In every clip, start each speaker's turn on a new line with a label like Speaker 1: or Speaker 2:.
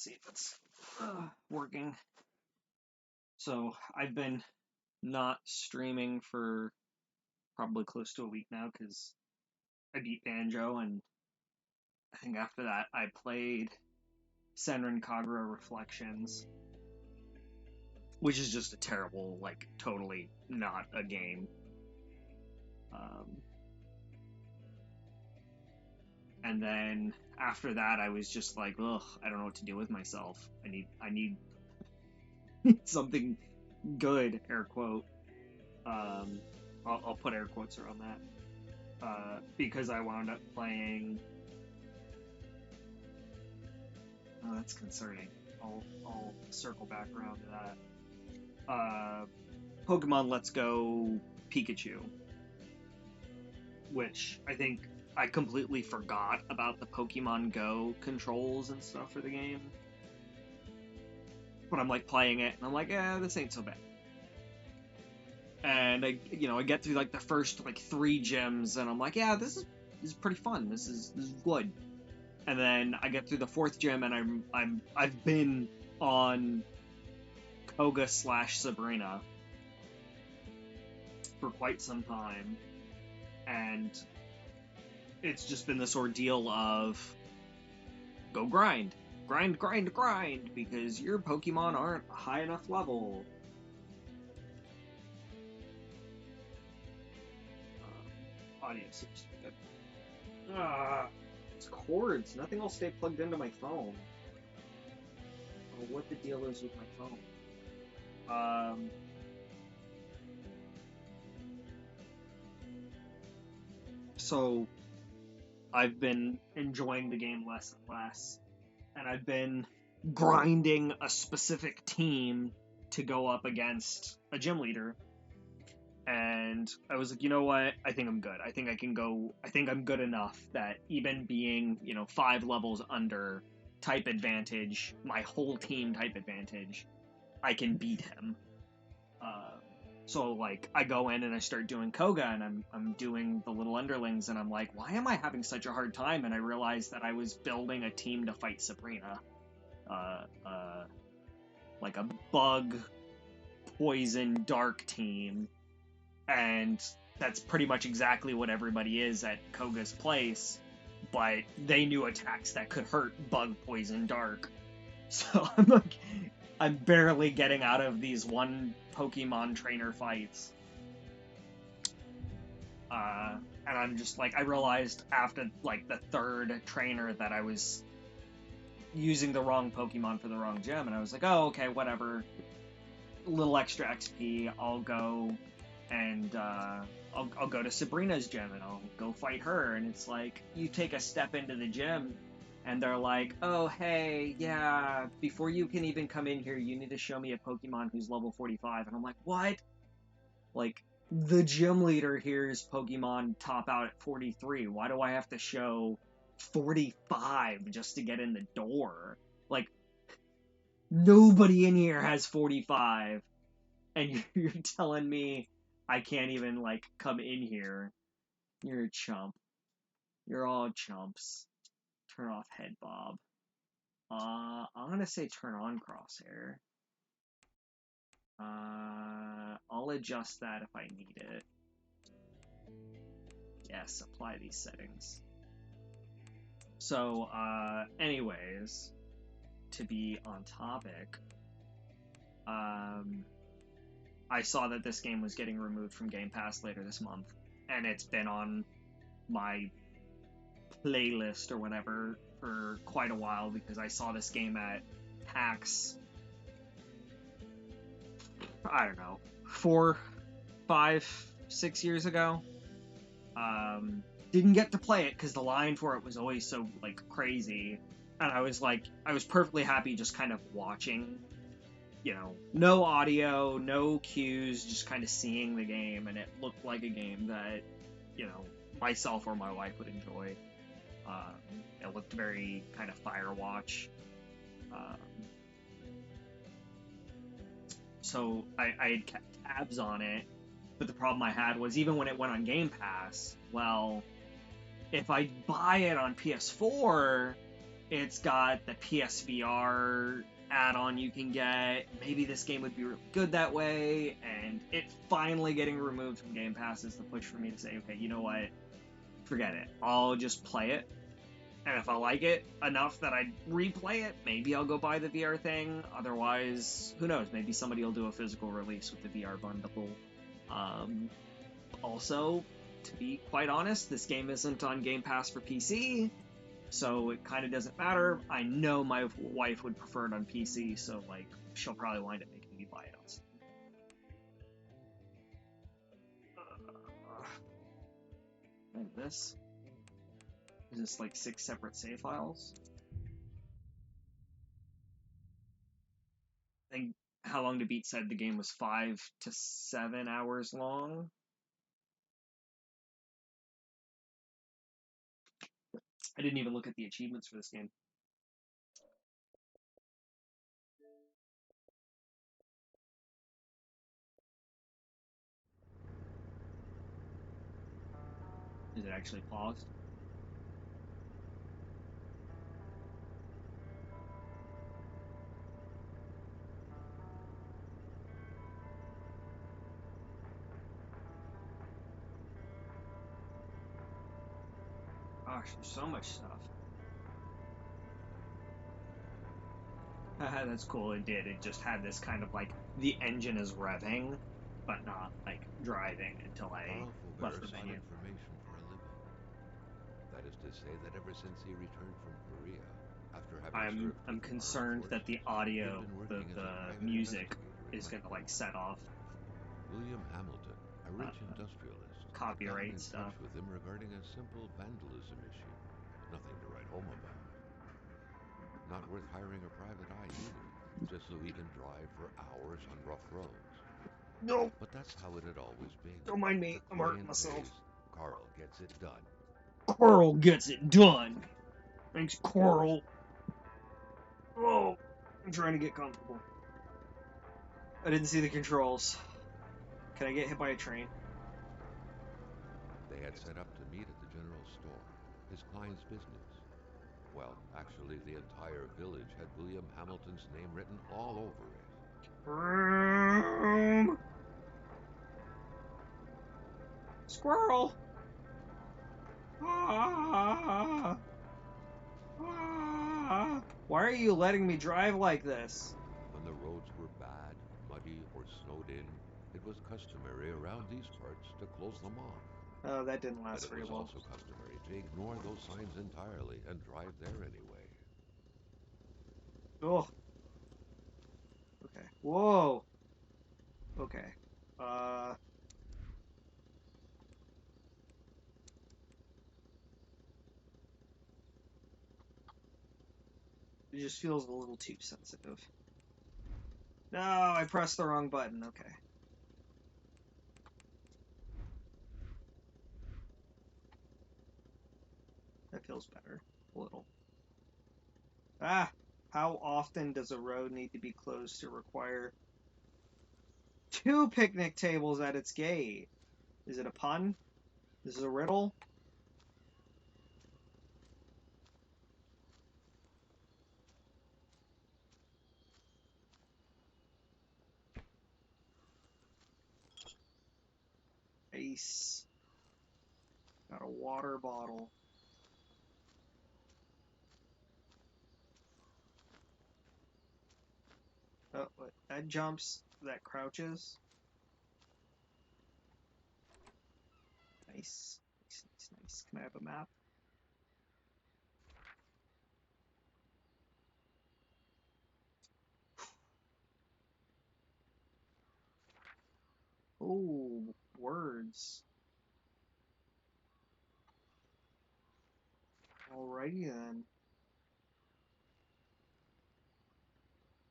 Speaker 1: see if it's working. So I've been not streaming for probably close to a week now because I beat Banjo, and I think after that I played Senran Kagura Reflections, which is just a terrible, like, totally not a game. Um, and then after that, I was just like, ugh, I don't know what to do with myself. I need something good, air quote. I'll put air quotes around that. Because I wound up playing. Oh, that's concerning. I'll circle back around to that. Pokemon Let's Go Pikachu, which I think I completely forgot about the Pokemon Go controls and stuff for the game. But I'm like playing it, and I'm like, yeah, this ain't so bad. And I get through like the first like 3 gyms, and I'm like, yeah, this is pretty fun. This is good. And then I get through the 4th gym, and I've been on Koga / Sabrina for quite some time, and it's just been this ordeal of go grind, because your Pokemon aren't a high enough level. Audio seems to be good. It's cords. Nothing will stay plugged into my phone. I don't know what the deal is with my phone. So I've been enjoying the game less and less, and I've been grinding a specific team to go up against a gym leader. And I was like, you know what? I think I'm good. I think I can go. I think I'm good enough that even being, 5 levels under type advantage, my whole team type advantage, I can beat him. So like I go in and I start doing Koga, and I'm doing the little underlings, and I'm like, why am I having such a hard time? And I realized that I was building a team to fight Sabrina, like a bug, poison, dark team, and that's pretty much exactly what everybody is at Koga's place. But they knew attacks that could hurt bug, poison, dark. So I'm barely getting out of these one Pokemon trainer fights. And I'm just like, I realized after like the 3rd trainer that I was using the wrong Pokemon for the wrong gym, and I was like, oh, okay, whatever. A little extra XP, I'll go and I'll go to Sabrina's gym and I'll go fight her. And it's like, you take a step into the gym, and they're like, oh, hey, yeah, before you can even come in here, you need to show me a Pokemon who's level 45. And I'm like, what? Like, the gym leader here's Pokemon top out at 43. Why do I have to show 45 just to get in the door? Like, nobody in here has 45. And you're telling me I can't even, like, come in here. You're a chump. You're all chumps. Turn off head bob. I'm gonna say turn on crosshair. I'll adjust that if I need it. Yes, apply these settings. So, anyways, to be on topic, I saw that this game was getting removed from Game Pass later this month, and it's been on my playlist or whatever for quite a while because I saw this game at PAX, I don't know, 4, 5, 6 years ago. Didn't get to play it because the line for it was always so, like, crazy, and I was perfectly happy just kind of watching, no audio, no cues, just kind of seeing the game, and it looked like a game that, myself or my wife would enjoy. It looked very kind of Firewatch. So I had kept tabs on it, but the problem I had was even when it went on Game Pass, well, if I buy it on PS4, It's got the PSVR add-on you can get. Maybe this game would be really good that way, and it finally getting removed from Game Pass is the push for me to say, okay, you know what? Forget it. I'll just play it. And if I like it enough that I replay it, maybe I'll go buy the VR thing. Otherwise, who knows? Maybe somebody will do a physical release with the VR bundle. Um, Also, to be quite honest, this game isn't on Game Pass for PC, so it kind of doesn't matter. I know my wife would prefer it on PC, so like she'll probably wind up making me buy it on Steam. And this is this like 6 separate save files. I think How Long to Beat said the game was 5 to 7 hours long. I didn't even look at the achievements for this game. Is it actually paused? Gosh, there's so much stuff. That's cool. It did. It just had this kind of like the engine is revving, but not like driving until I left the menu.
Speaker 2: Information for a living. That is to say that ever since he returned from Korea, after having served
Speaker 1: I'm
Speaker 2: with the armed
Speaker 1: concerned that the
Speaker 2: forces, he had
Speaker 1: audio,
Speaker 2: been
Speaker 1: the
Speaker 2: working as a
Speaker 1: the
Speaker 2: private
Speaker 1: music
Speaker 2: investigator in
Speaker 1: is gonna like
Speaker 2: Mexico.
Speaker 1: set off
Speaker 2: William Hamilton, a
Speaker 1: uh,
Speaker 2: rich industrialist, had gotten
Speaker 1: copyright
Speaker 2: in touch
Speaker 1: stuff.
Speaker 2: with him regarding a simple vandalism issue. Nothing to write home about. Not worth hiring a private eye either, just so he can drive for hours on rough roads.
Speaker 1: No,
Speaker 2: But that's how it had always been.
Speaker 1: don't mind me.
Speaker 2: The
Speaker 1: I'm hurting
Speaker 2: client
Speaker 1: myself.
Speaker 2: pays, Carl gets it done.
Speaker 1: Coral gets it done. Thanks, Coral. Oh, I'm trying to get comfortable. I didn't see the controls. Can I get hit by a train?
Speaker 2: They had set up to meet at the general store, his client's business. Well, actually, the entire village had William Hamilton's name written all over it.
Speaker 1: Squirrel! Ah, ah. Why are you letting me drive like this?
Speaker 2: When the roads were bad, muddy, or snowed in, it was customary around these parts to close them off.
Speaker 1: Oh, that didn't
Speaker 2: But
Speaker 1: last
Speaker 2: it
Speaker 1: very
Speaker 2: was
Speaker 1: long.
Speaker 2: also customary to ignore those signs entirely and drive there anyway.
Speaker 1: Oh, okay. Whoa. Okay. Uh, it just feels a little too sensitive. No, I pressed the wrong button. Okay. That feels better. A little. Ah! How often does a road need to be closed to require 2 picnic tables at its gate? Is it a pun? This is a riddle? Ice. Got a water bottle. Oh, what? That jumps. That crouches. Nice. Nice, nice, nice. Can I have a map? Oh, words. Alrighty then.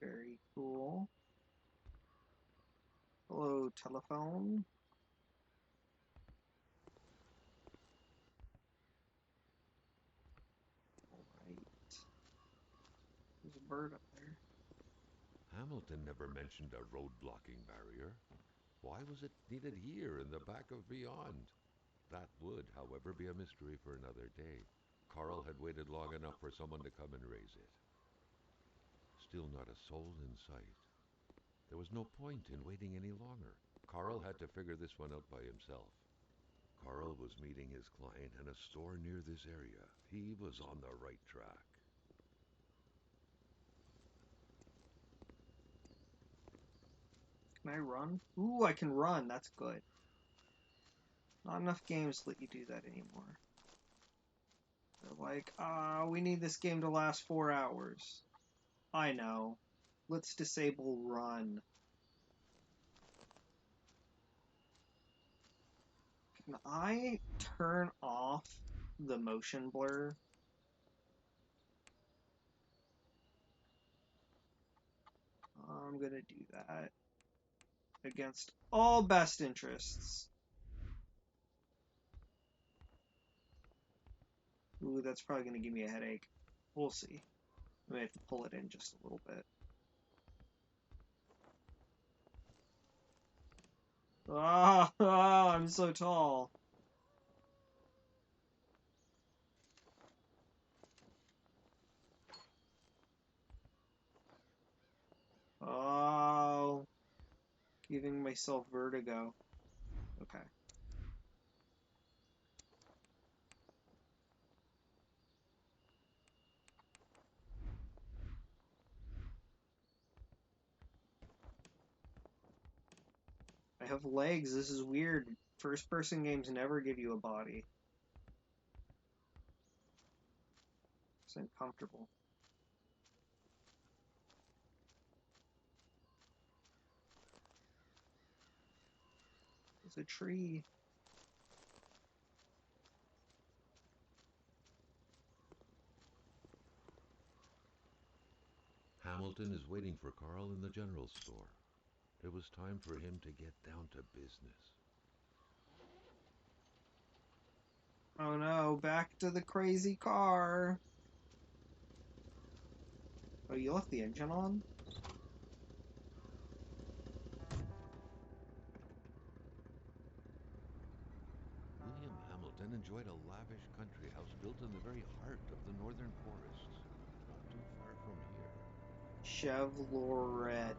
Speaker 1: Very cool. Hello, telephone. Alright. There's a bird up there.
Speaker 2: Hamilton never mentioned a road blocking barrier. Why was it needed here in the back of Beyond? That would, however, be a mystery for another day. Carl had waited long enough for someone to come and raise it. Still not a soul in sight. There was no point in waiting any longer. Carl had to figure this one out by himself. Carl was meeting his client in a store near this area. He was on the right track.
Speaker 1: Can I run? Ooh, I can run. That's good. Not enough games let you do that anymore. They're like, we need this game to last 4 hours. I know. Let's disable run. Can I turn off the motion blur? I'm gonna do that against all best interests. Ooh, that's probably gonna give me a headache. We'll see. I may have to pull it in just a little bit. I'm so tall. Oh, giving myself vertigo. Okay. I have legs. This is weird. First person games never give you a body. It's uncomfortable. It's a tree.
Speaker 2: Hamilton is waiting for Carl in the general store. It was time for him to get down to business.
Speaker 1: Oh no, back to the crazy car. Oh, you left the engine on?
Speaker 2: William Hamilton enjoyed a lavish country house built in the very heart of the northern forests, not too far from here.
Speaker 1: Chevrolet.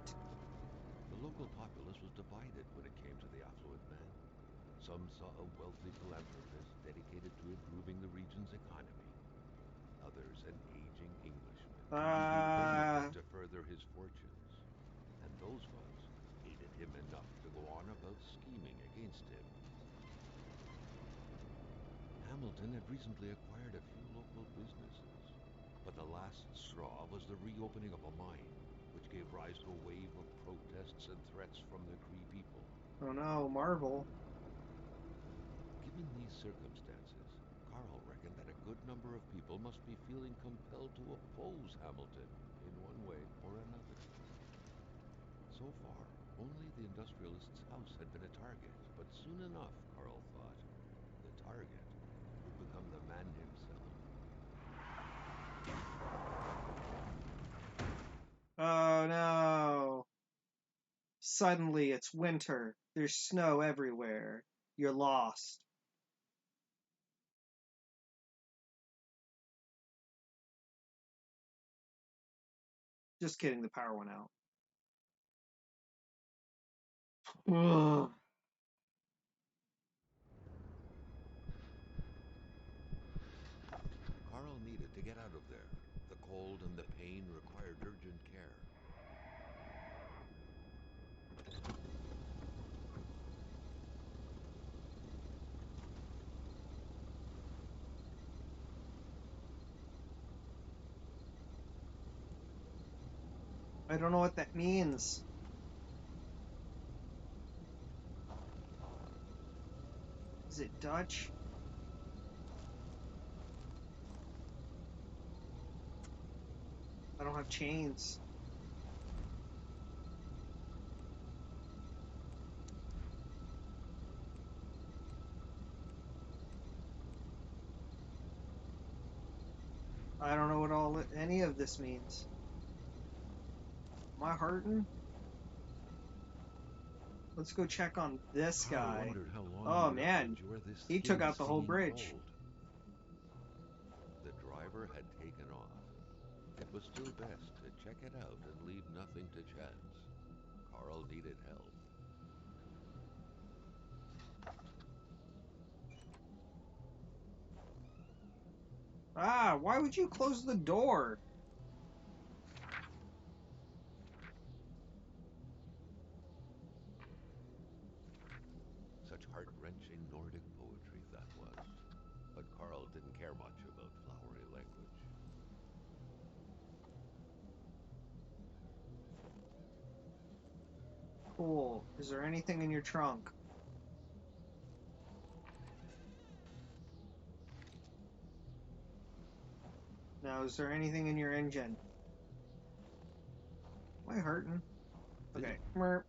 Speaker 2: The local populace was divided when it came to the affluent man. Some saw a wealthy philanthropist dedicated to improving the region's economy. Others an aging Englishman who needed women to further his fortunes. And those ones hated him enough to go on about scheming against him. Hamilton had recently acquired a few local businesses, but the last straw was the reopening of a mine, which gave rise to a wave of protests and threats from the Cree people.
Speaker 1: Oh no, Marvel.
Speaker 2: Given these circumstances, Carl reckoned that a good number of people must be feeling compelled to oppose Hamilton in one way or another. So far, only the industrialist's house had been a target, but soon enough, Carl thought, the target would become the man himself.
Speaker 1: Oh no. Suddenly it's winter. There's snow everywhere. You're lost. Just kidding, the power went out. Ugh.
Speaker 2: Carl needed to get out of there. The cold and the pain required urgent care.
Speaker 1: I don't know what that means. Is it Dutch? I don't have chains. I don't know what any of this means. Am I hurting? Let's go check on this
Speaker 2: Carl
Speaker 1: guy.
Speaker 2: wondered how long he
Speaker 1: Oh
Speaker 2: would have to
Speaker 1: man,
Speaker 2: endure this
Speaker 1: he took out the whole
Speaker 2: skin-seeing
Speaker 1: bridge.
Speaker 2: cold. driver had taken off. It was still best to check it out and leave nothing to chance. Carl needed help.
Speaker 1: Ah, why would you close the door?
Speaker 2: Such heart-wrenching Nordic poetry that was. But Carl didn't care much about flowery language.
Speaker 1: Cool. Is there anything in your trunk? Now, is there anything in your engine? Am I hurting? Okay. Before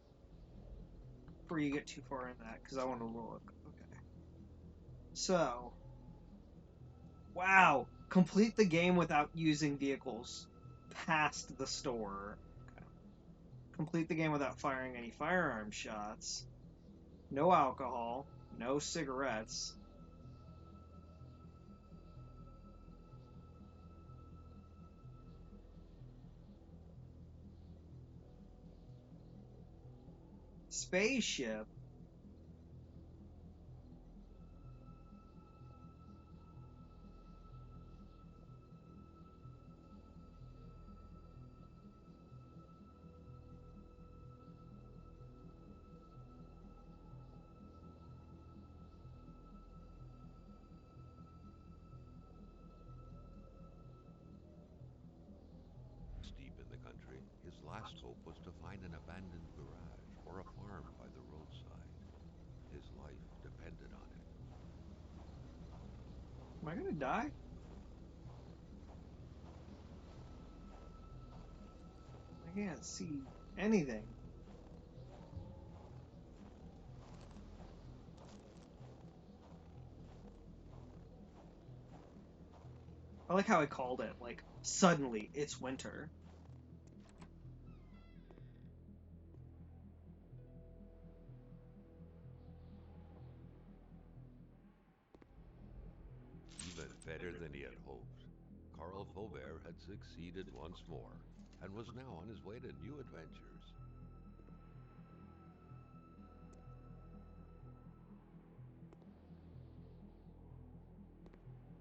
Speaker 1: you get too far in that, because I want to look. Okay. So, wow. Complete the game without using vehicles past the store. Okay. Complete the game without firing any firearm shots. No alcohol. No cigarettes. Spaceship.
Speaker 2: Deep in the country, his last hope was to find an abandoned garage or a farm by the roadside. His life depended on it.
Speaker 1: Am I gonna die? I can't see anything. I like how I called it. Like, suddenly, it's winter.
Speaker 2: Even better than he had hoped. Carl Faubert had succeeded once more and was now on his way to new adventures.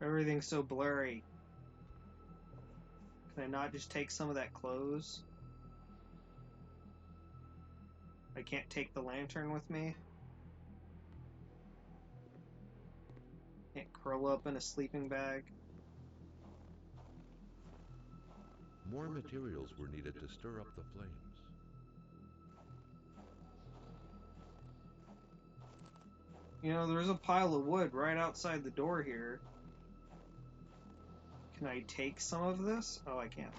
Speaker 1: Everything's so blurry. Can I not just take some of that clothes? I can't take the lantern with me? Can't curl up in a sleeping bag?
Speaker 2: More materials were needed to stir up the flames.
Speaker 1: You know, there's a pile of wood right outside the door here. Can I take some of this? Oh, I can't.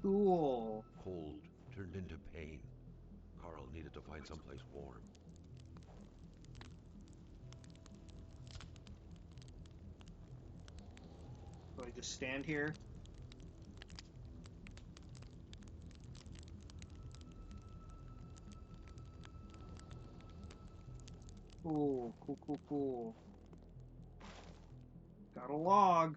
Speaker 1: Cool.
Speaker 2: Cold turned into pain. Carl needed to find someplace warm.
Speaker 1: Do I just stand here? Cool, cool, cool, cool. Got a log.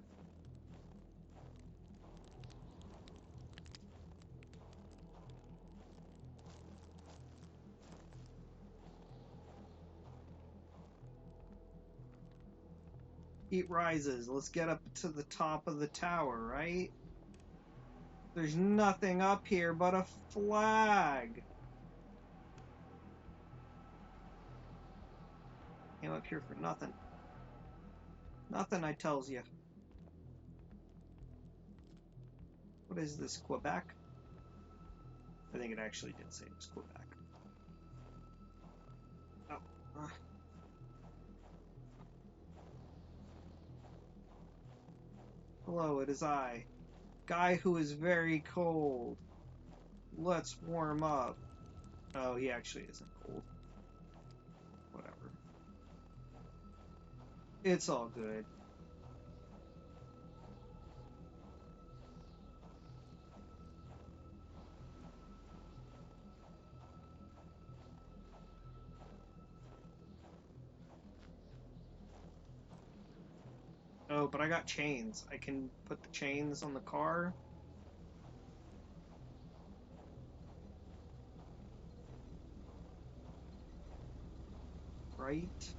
Speaker 1: Heat rises. Let's get up to the top of the tower, right? There's nothing up here but a flag. Came up here for nothing. Nothing, I tells you. What is this, Quebec? I think it actually did say it was Quebec. Oh. Hello, it is I. Guy who is very cold. Let's warm up. Oh, he actually isn't cold. Whatever. It's all good. Oh, but I got chains. I can put the chains on the car. Right?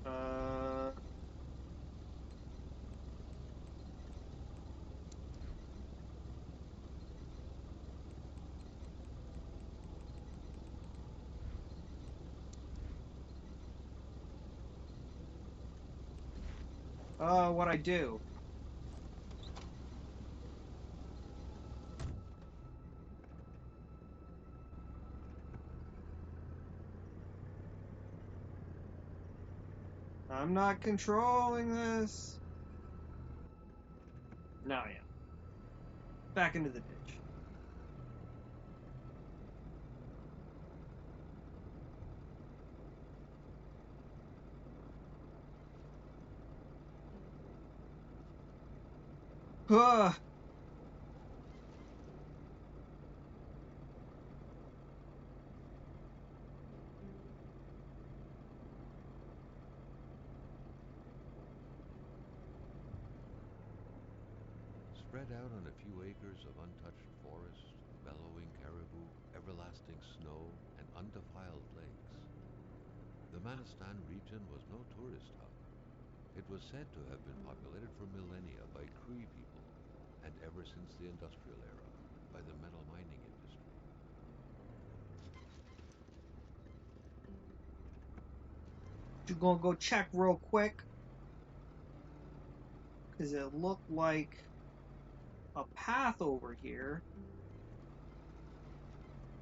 Speaker 1: Uh... What'd I do? I'm not controlling this. Now I am. Back into the ditch. Ugh.
Speaker 2: Spread out on a few acres of untouched forest, bellowing caribou, everlasting snow, and undefiled lakes, the Manistan region was no tourist hub. It was said to have been populated for millennia by Cree people, and ever since the industrial era, by the metal mining industry.
Speaker 1: You gonna go check real quick? Because it looked like a path over here.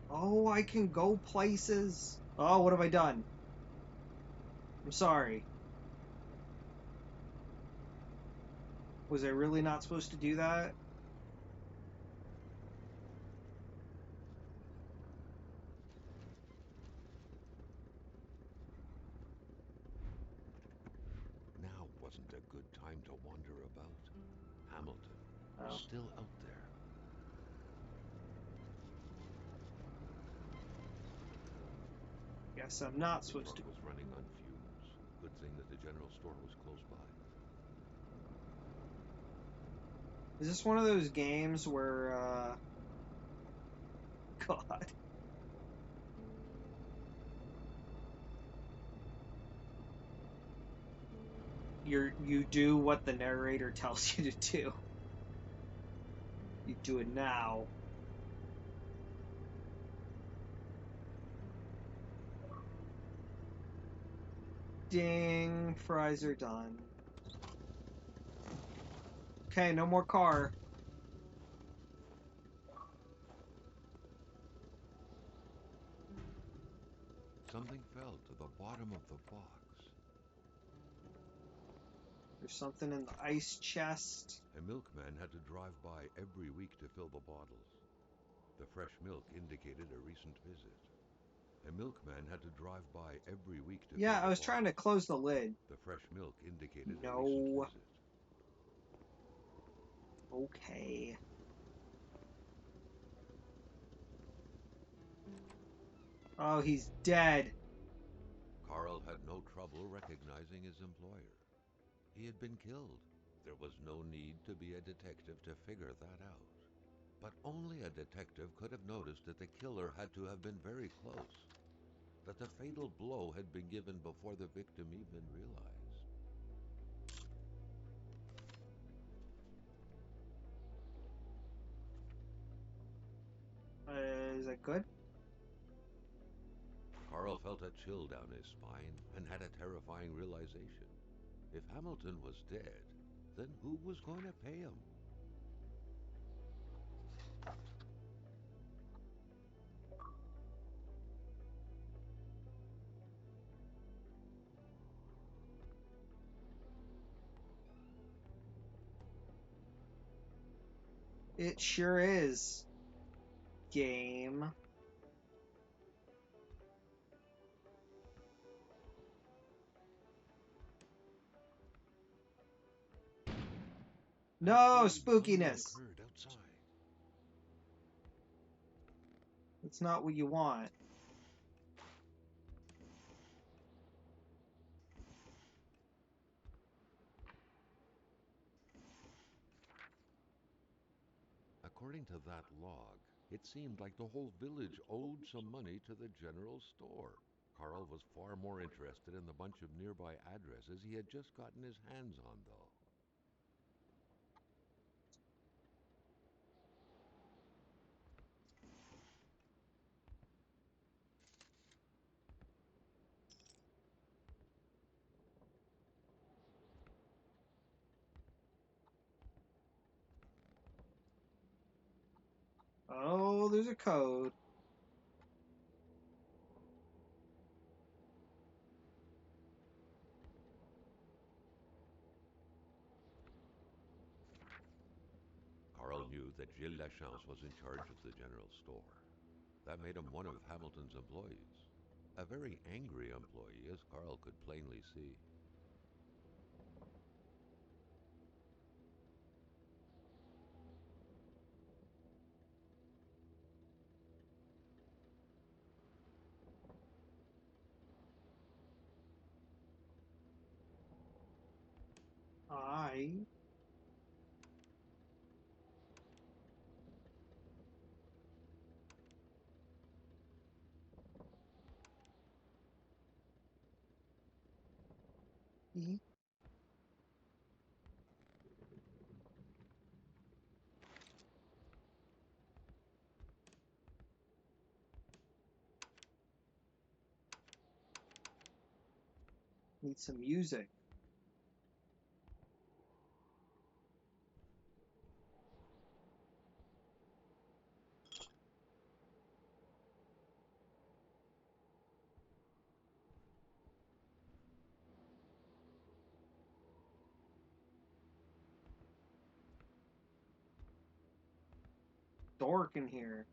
Speaker 1: Oh, I can go places. Oh, what have I done? I'm sorry. Was I really not supposed to do that?
Speaker 2: Now wasn't a good time to wander about. Hamilton was
Speaker 1: Oh,
Speaker 2: still out there.
Speaker 1: guess I'm not
Speaker 2: The
Speaker 1: supposed
Speaker 2: truck
Speaker 1: to.
Speaker 2: was running on fumes. Good thing that the general store was close by.
Speaker 1: Is this one of those games where, God. You do what the narrator tells you to do. You do it now. Ding, fries are done. Okay, no more car.
Speaker 2: Something fell to the bottom of the box.
Speaker 1: There's something in the ice chest.
Speaker 2: A milkman had to drive by every week to fill the bottles. The fresh milk indicated a recent visit. A milkman had to drive by every week to
Speaker 1: Yeah,
Speaker 2: fill
Speaker 1: I
Speaker 2: the
Speaker 1: was trying to
Speaker 2: bottles.
Speaker 1: close the lid.
Speaker 2: The fresh milk indicated a recent
Speaker 1: No.
Speaker 2: visit.
Speaker 1: Okay. Oh, he's dead.
Speaker 2: Carl had no trouble recognizing his employer. He had been killed. There was no need to be a detective to figure that out. But only a detective could have noticed that the killer had to have been very close, that the fatal blow had been given before the victim even realized.
Speaker 1: Is that good?
Speaker 2: Carl felt a chill down his spine and had a terrifying realization. If Hamilton was dead, then who was going to pay him?
Speaker 1: It sure is. Game. No
Speaker 2: That same sound
Speaker 1: spookiness.
Speaker 2: occurred outside.
Speaker 1: It's not what you want.
Speaker 2: According to that log, it seemed like the whole village owed some money to the general store. Carl was far more interested in the bunch of nearby addresses he had just gotten his hands on, though.
Speaker 1: Oh, there's a code.
Speaker 2: Carl knew that Gilles Lachance was in charge of the general store. That made him one of Hamilton's employees. A very angry employee, as Carl could plainly see.
Speaker 1: I. E. Need some music. Dork in here.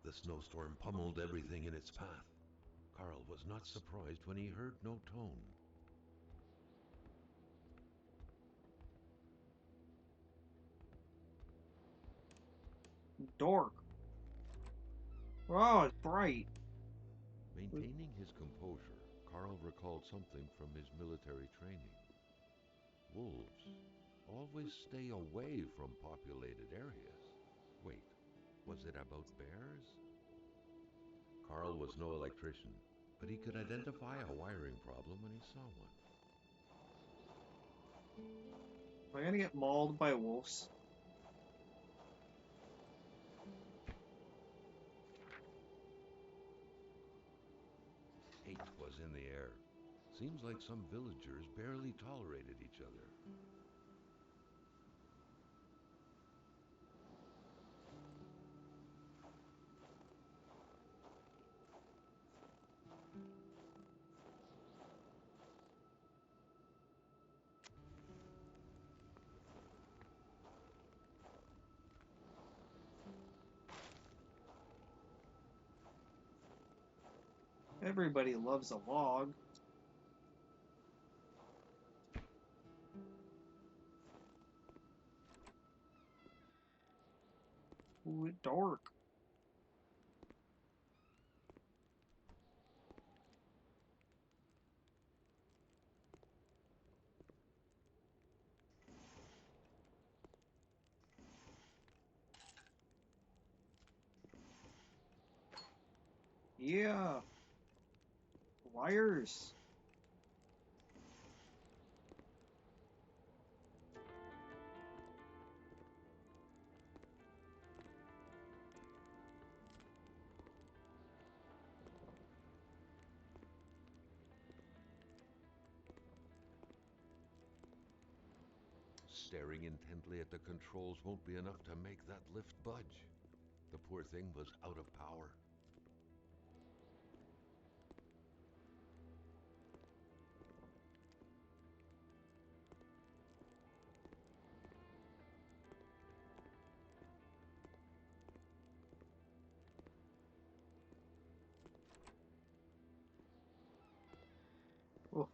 Speaker 2: The snowstorm pummeled everything in its path. Carl was not surprised when he heard no tone.
Speaker 1: Dork. Oh, it's bright.
Speaker 2: Maintaining his composure, Carl recalled something from his military training. Wolves always stay away from populated areas. Wait, was it about bears? Carl was no electrician, but he could identify a wiring problem when he saw one.
Speaker 1: Am I gonna get mauled by wolves?
Speaker 2: Hate was in the air. Seems like some villagers barely tolerated each other.
Speaker 1: Everybody loves a log. bit dark. Yeah. Wires.
Speaker 2: Staring intently at the controls won't be enough to make that lift budge. The poor thing was out of power.
Speaker 1: Oh.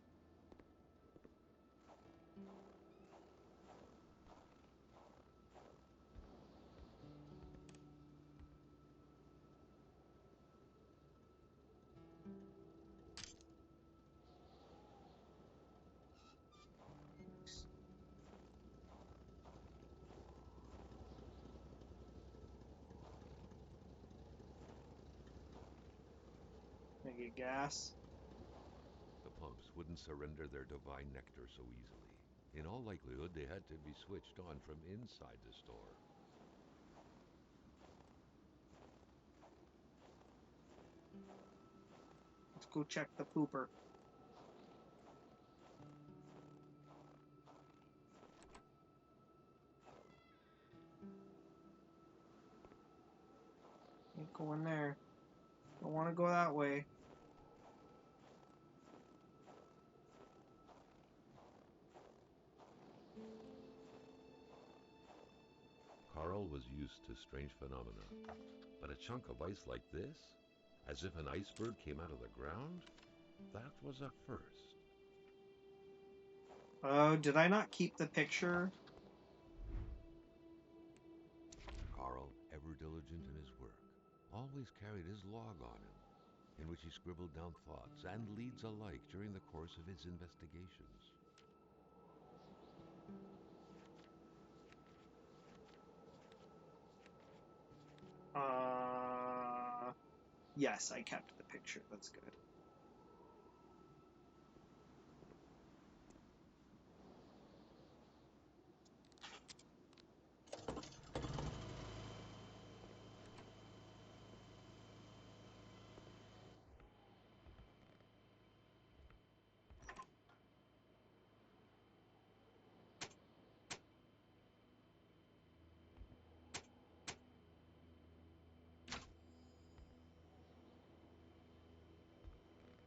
Speaker 1: Can I get gas?
Speaker 2: The pumps wouldn't surrender their divine nectar so easily. In all likelihood, they had to be switched on from inside the store.
Speaker 1: Let's go check the pooper. Ain't going there. Don't want to go that way.
Speaker 2: Carl was used to strange phenomena, but a chunk of ice like this, as if an iceberg came out of the ground, that was a first.
Speaker 1: Oh, did I not keep the picture?
Speaker 2: Carl, ever diligent in his work, always carried his log on him, in which he scribbled down thoughts and leads alike during the course of his investigations.
Speaker 1: Yes, I kept the picture. That's good.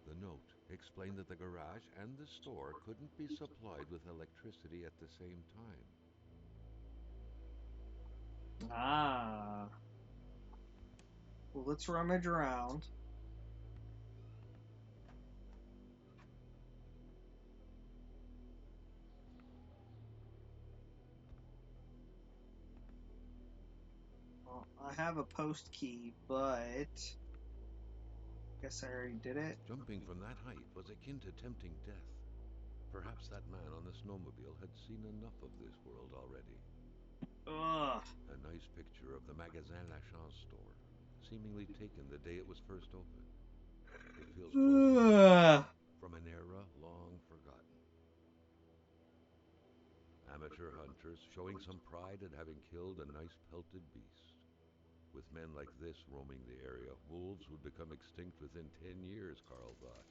Speaker 2: The note explained that the garage and the store couldn't be supplied with electricity at the same time.
Speaker 1: Ah. Well, let's rummage around. Well, I have a post key, but guess I already did it.
Speaker 2: Jumping from that height was akin to tempting death. Perhaps that man on the snowmobile had seen enough of this world already.
Speaker 1: Ugh.
Speaker 2: A nice picture of the Magasin Lachance store, seemingly taken the day it was first opened. It feels frozen
Speaker 1: Ugh.
Speaker 2: from an era long forgotten. Amateur hunters showing some pride at having killed a nice pelted beast. With men like this roaming the area, wolves would become extinct within 10 years, Carl thought.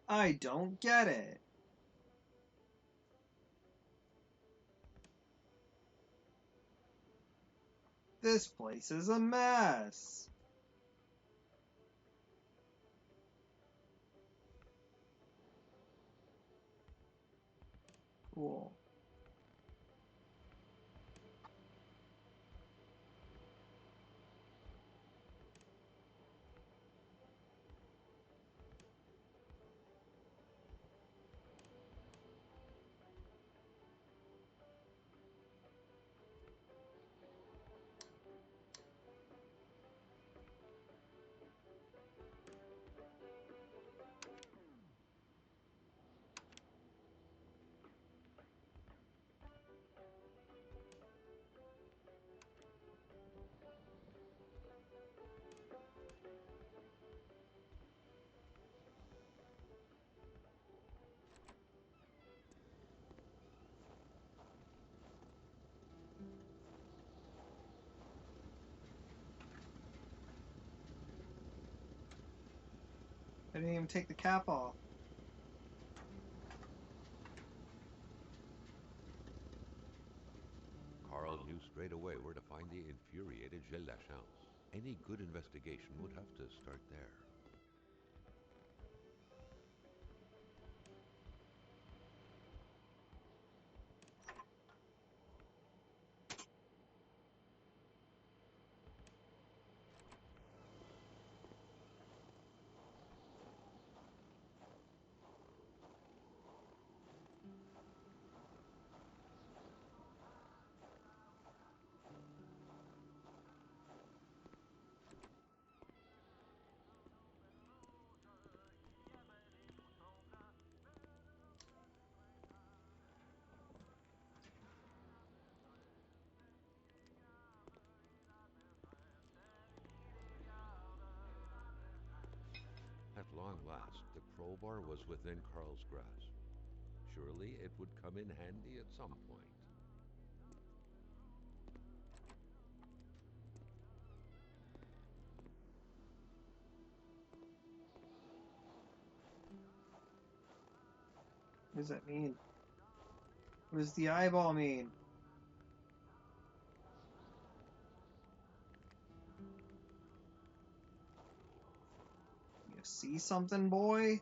Speaker 1: I don't get it. This place is a mess. Cool. didn't even take the cap off.
Speaker 2: Carl knew straight away where to find the infuriated Gilles Lachance. Any good investigation would have to start there. At long last, the crowbar was within Carl's grasp. Surely it would come in handy at some point.
Speaker 1: What does that mean? What does the eyeball mean? You see something, boy?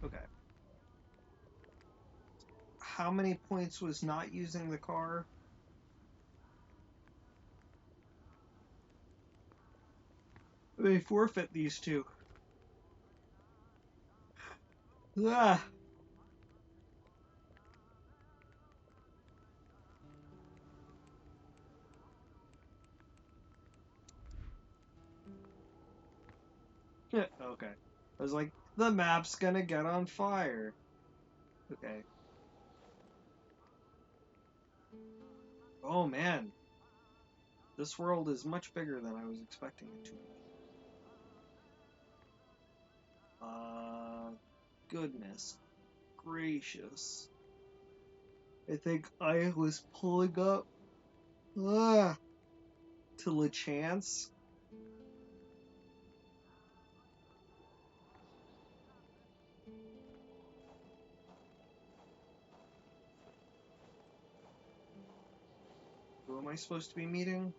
Speaker 1: Okay. How many points was not using the car? They forfeit these two. Ah. Yeah, okay. I was like, the map's gonna get on fire. Okay. Oh man. This world is much bigger than I was expecting it to be. Goodness gracious. I think I was pulling up to LeChance. Who am I supposed to be meeting?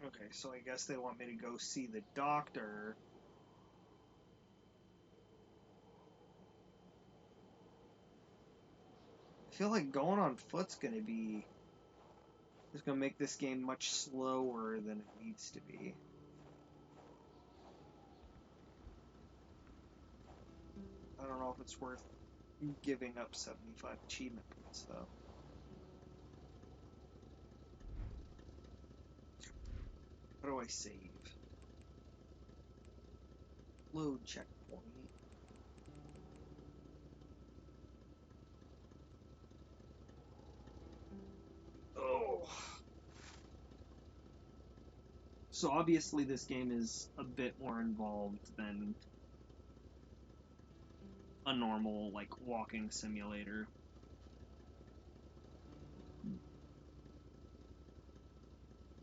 Speaker 1: Okay, so I guess they want me to go see the doctor. I feel like going on foot's gonna be is gonna make this game much slower than it needs to be. I don't know if it's worth giving up 75 achievement points though. How do I save? Load checkpoint. Oh. So obviously this game is a bit more involved than a normal like walking simulator.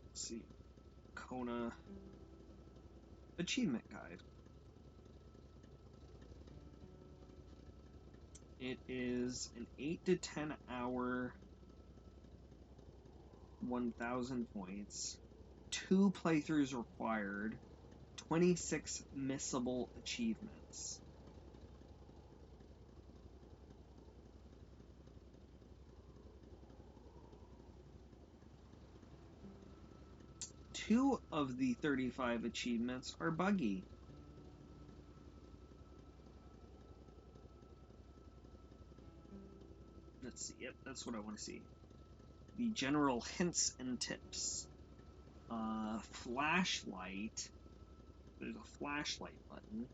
Speaker 1: Let's see. Kona achievement guide. It is an 8 to 10 hour 1,000 points. 2 playthroughs required. 26 missable achievements. Two of the 35 achievements are buggy. Let's see. Yep, that's what I want to see. The general hints and tips. Flashlight. There's a flashlight button.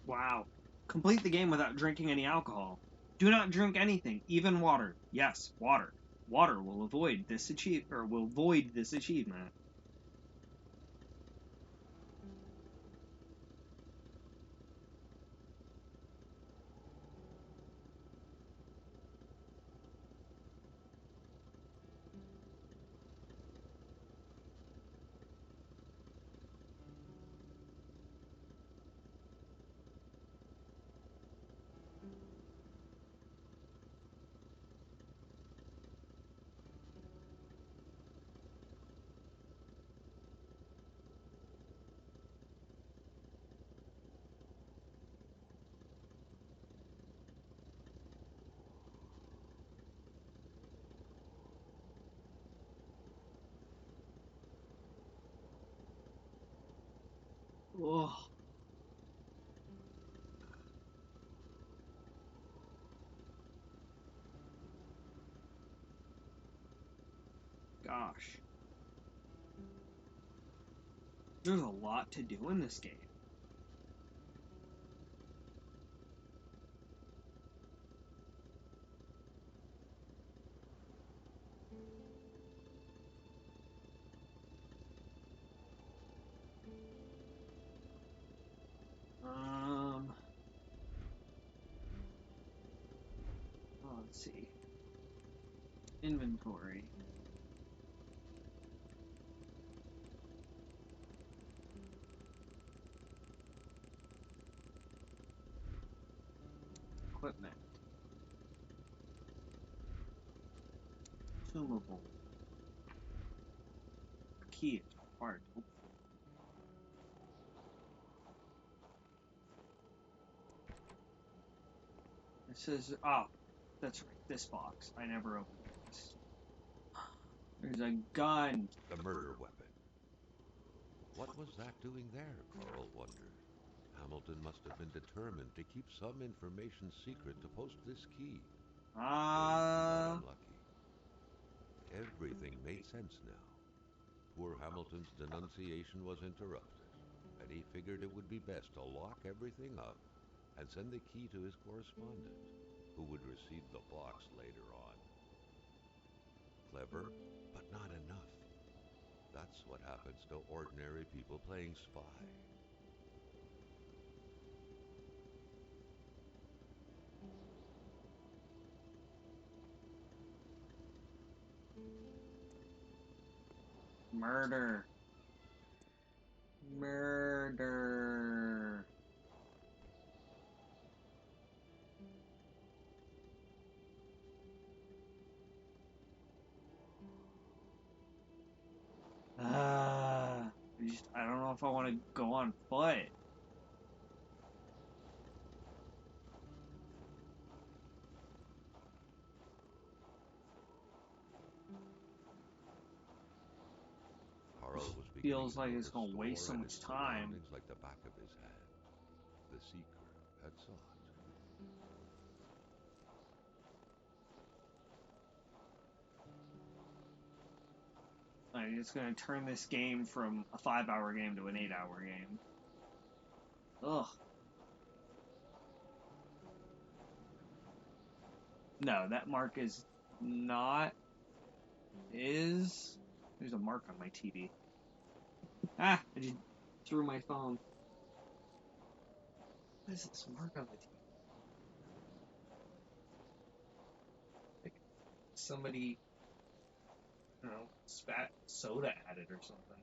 Speaker 1: Wow. Complete the game without drinking any alcohol. Do not drink anything, even water. Yes, water. Water will avoid this will void this achievement. Oh, gosh. There's a lot to do in this game. Let's see. Inventory. Equipment. Consumable. Key is required. It says, oh, that's right, this box. I never opened this. There's a gun.
Speaker 2: The murder weapon. What was that doing there, Carl wondered. Hamilton must have been determined to keep some information secret to post this key. But he got unlucky. Everything made sense now. Poor Hamilton's denunciation was interrupted, and he figured it would be best to lock everything up and send the key to his correspondent, who would receive the box later on. Clever, but not enough. That's what happens to ordinary people playing spy.
Speaker 1: Murder. Murder. I don't know if I want to go on foot.
Speaker 2: Carl was beginning
Speaker 1: Feels
Speaker 2: to
Speaker 1: like
Speaker 2: know
Speaker 1: it's
Speaker 2: the
Speaker 1: gonna waste
Speaker 2: store
Speaker 1: so
Speaker 2: and
Speaker 1: much
Speaker 2: its
Speaker 1: time.
Speaker 2: surroundings like the back of his hand. The seeker had sought.
Speaker 1: Like, it's gonna turn this game from a 5-hour game to an 8-hour game. Ugh. No, that mark is not. There's a mark on my TV. Ah, I just threw my phone. What is this mark on the TV? Like somebody, I don't know, spat soda at it or something.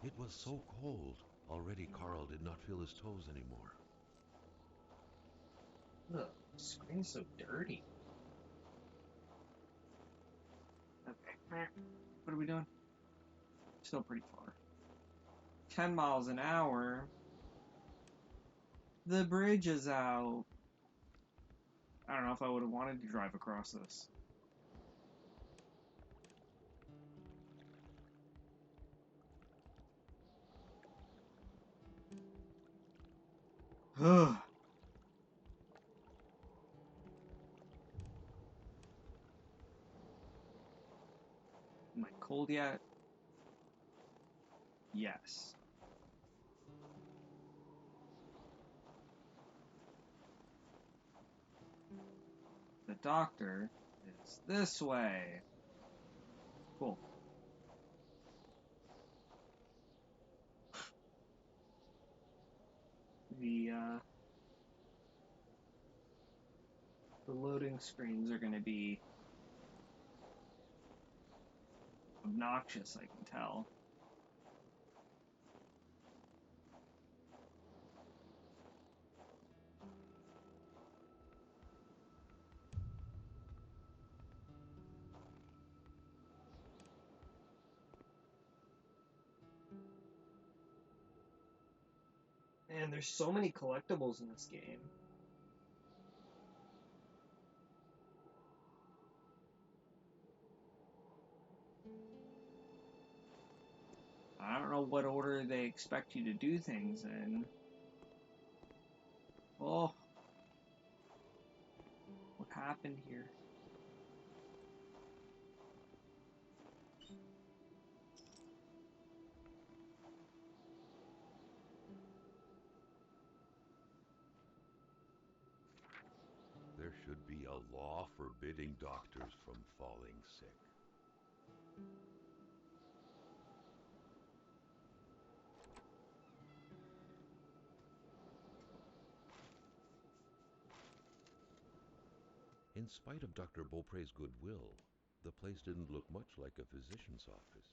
Speaker 2: It was so cold. Already Carl did not feel his toes anymore.
Speaker 1: Ugh, the screen's so dirty. Okay, what are we doing? Still pretty far. 10 miles an hour. The bridge is out. I don't know if I would have wanted to drive across this. Ugh. Am I cold yet? Yes. The doctor is this way. Cool. The loading screens are going to be obnoxious, I can tell. Man, there's so many collectibles in this game. I don't know what order they expect you to do things in. Oh, what happened here?
Speaker 2: There should be a law forbidding doctors from falling sick. In spite of Dr. Beaupre's goodwill, the place didn't look much like a physician's office.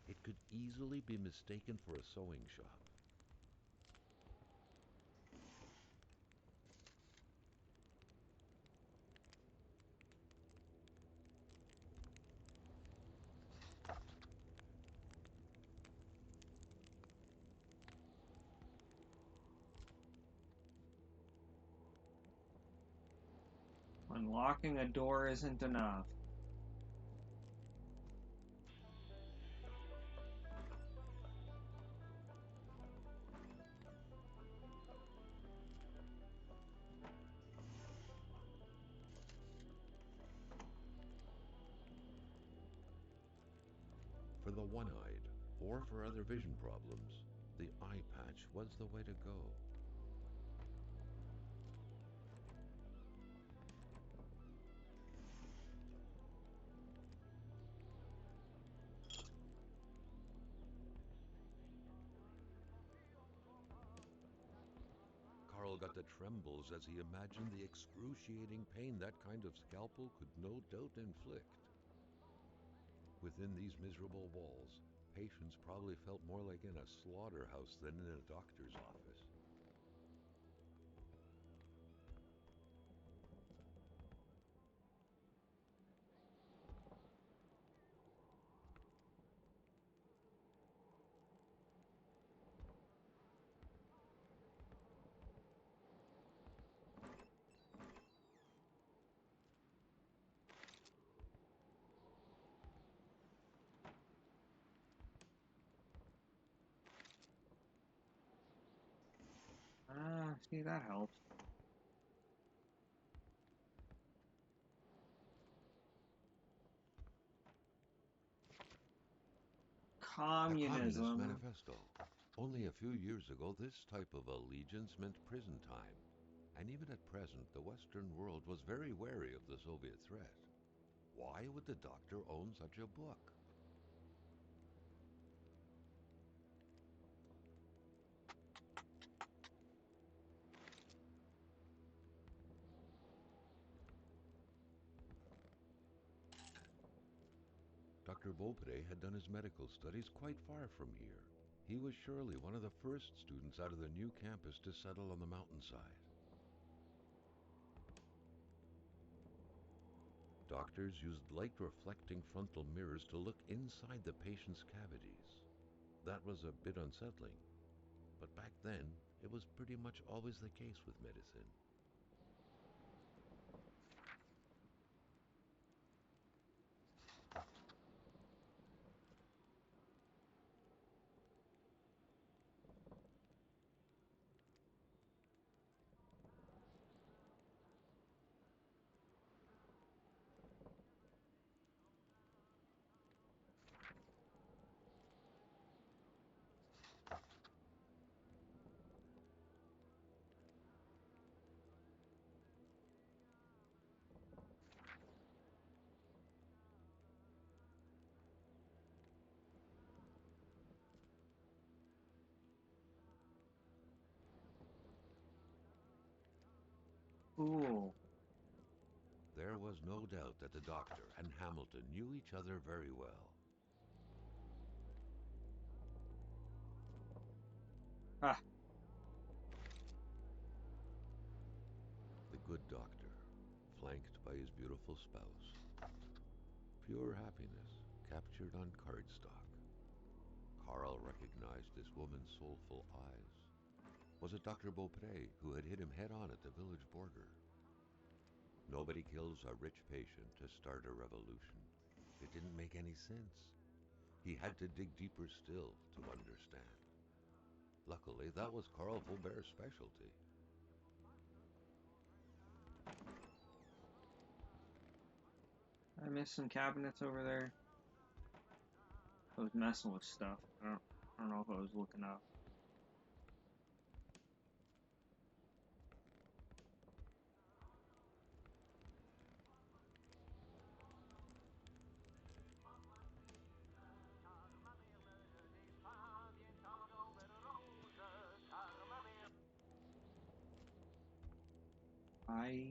Speaker 2: It could easily be mistaken for a sewing shop.
Speaker 1: Unlocking a door isn't enough.
Speaker 2: For the one-eyed, or for other vision problems, the eye patch was the way to go. Carl got the trembles as he imagined the excruciating pain that kind of scalpel could no doubt inflict. Within these miserable walls, patients probably felt more like in a slaughterhouse than in a doctor's office.
Speaker 1: Ah, see, that helps.
Speaker 2: A Communist
Speaker 1: Communism.
Speaker 2: Manifesto. Only a few years ago, this type of allegiance meant prison time. And even at present, the Western world was very wary of the Soviet threat. Why would the doctor own such a book? Dr. Beaupre had done his medical studies quite far from here. He was surely one of the first students out of the new campus to settle on the mountainside. Doctors used light-reflecting frontal mirrors to look inside the patient's cavities. That was a bit unsettling, but back then, it was pretty much always the case with medicine.
Speaker 1: Cool.
Speaker 2: There was no doubt that the doctor and Hamilton knew each other very well.
Speaker 1: Ah,
Speaker 2: The good doctor, flanked by his beautiful spouse. Pure happiness captured on cardstock. Carl recognized this woman's soulful eyes. Was it Dr. Beaupre who had hit him head-on at the village border? Nobody kills a rich patient to start a revolution. It didn't make any sense. He had to dig deeper still to understand. Luckily, that was Carl Faubert's specialty.
Speaker 1: I missed some cabinets over there. I was messing with stuff. I don't know if I was looking up. I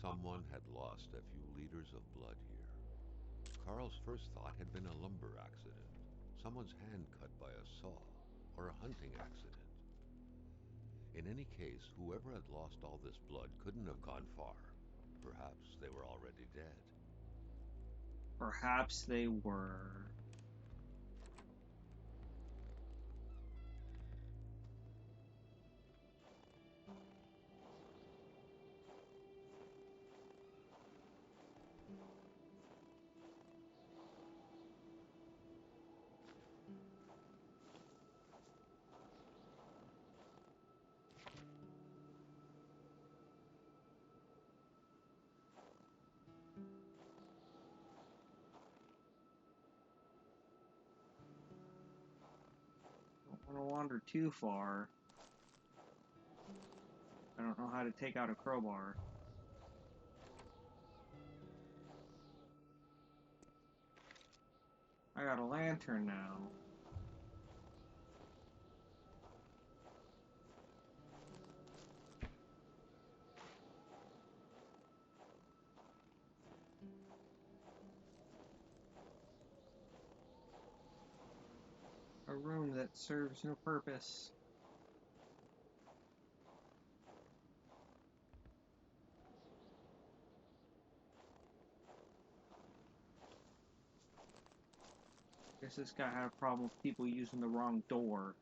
Speaker 2: Someone had lost a few liters of blood here. Carl's first thought had been a lumber accident, someone's hand cut by a saw, or a hunting accident. In any case, whoever had lost all this blood couldn't have gone far. Perhaps they were already dead.
Speaker 1: Perhaps they were. Don't want to wander too far. I don't know how to take out a crowbar. I got a lantern now. A room that serves no purpose. Guess this guy had a problem with people using the wrong door.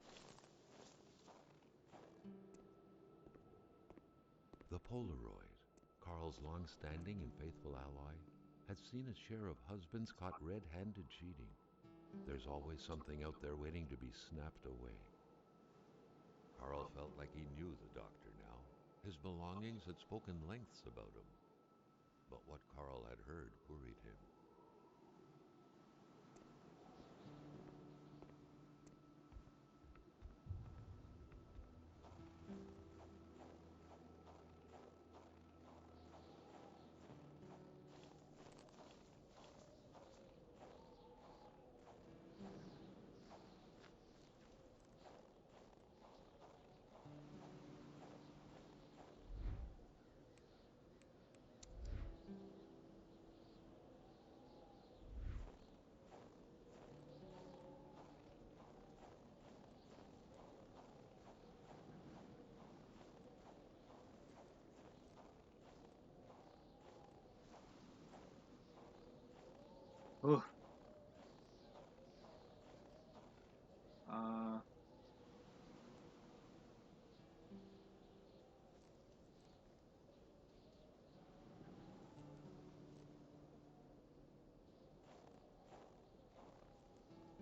Speaker 2: The Polaroid, Carl's long-standing and faithful ally, had seen its share of husbands caught red-handed cheating. There's always something out there waiting to be snapped away. Carl felt like he knew the doctor now. His belongings had spoken lengths about him. But what Carl had heard worried him.
Speaker 1: Ugh. Uh.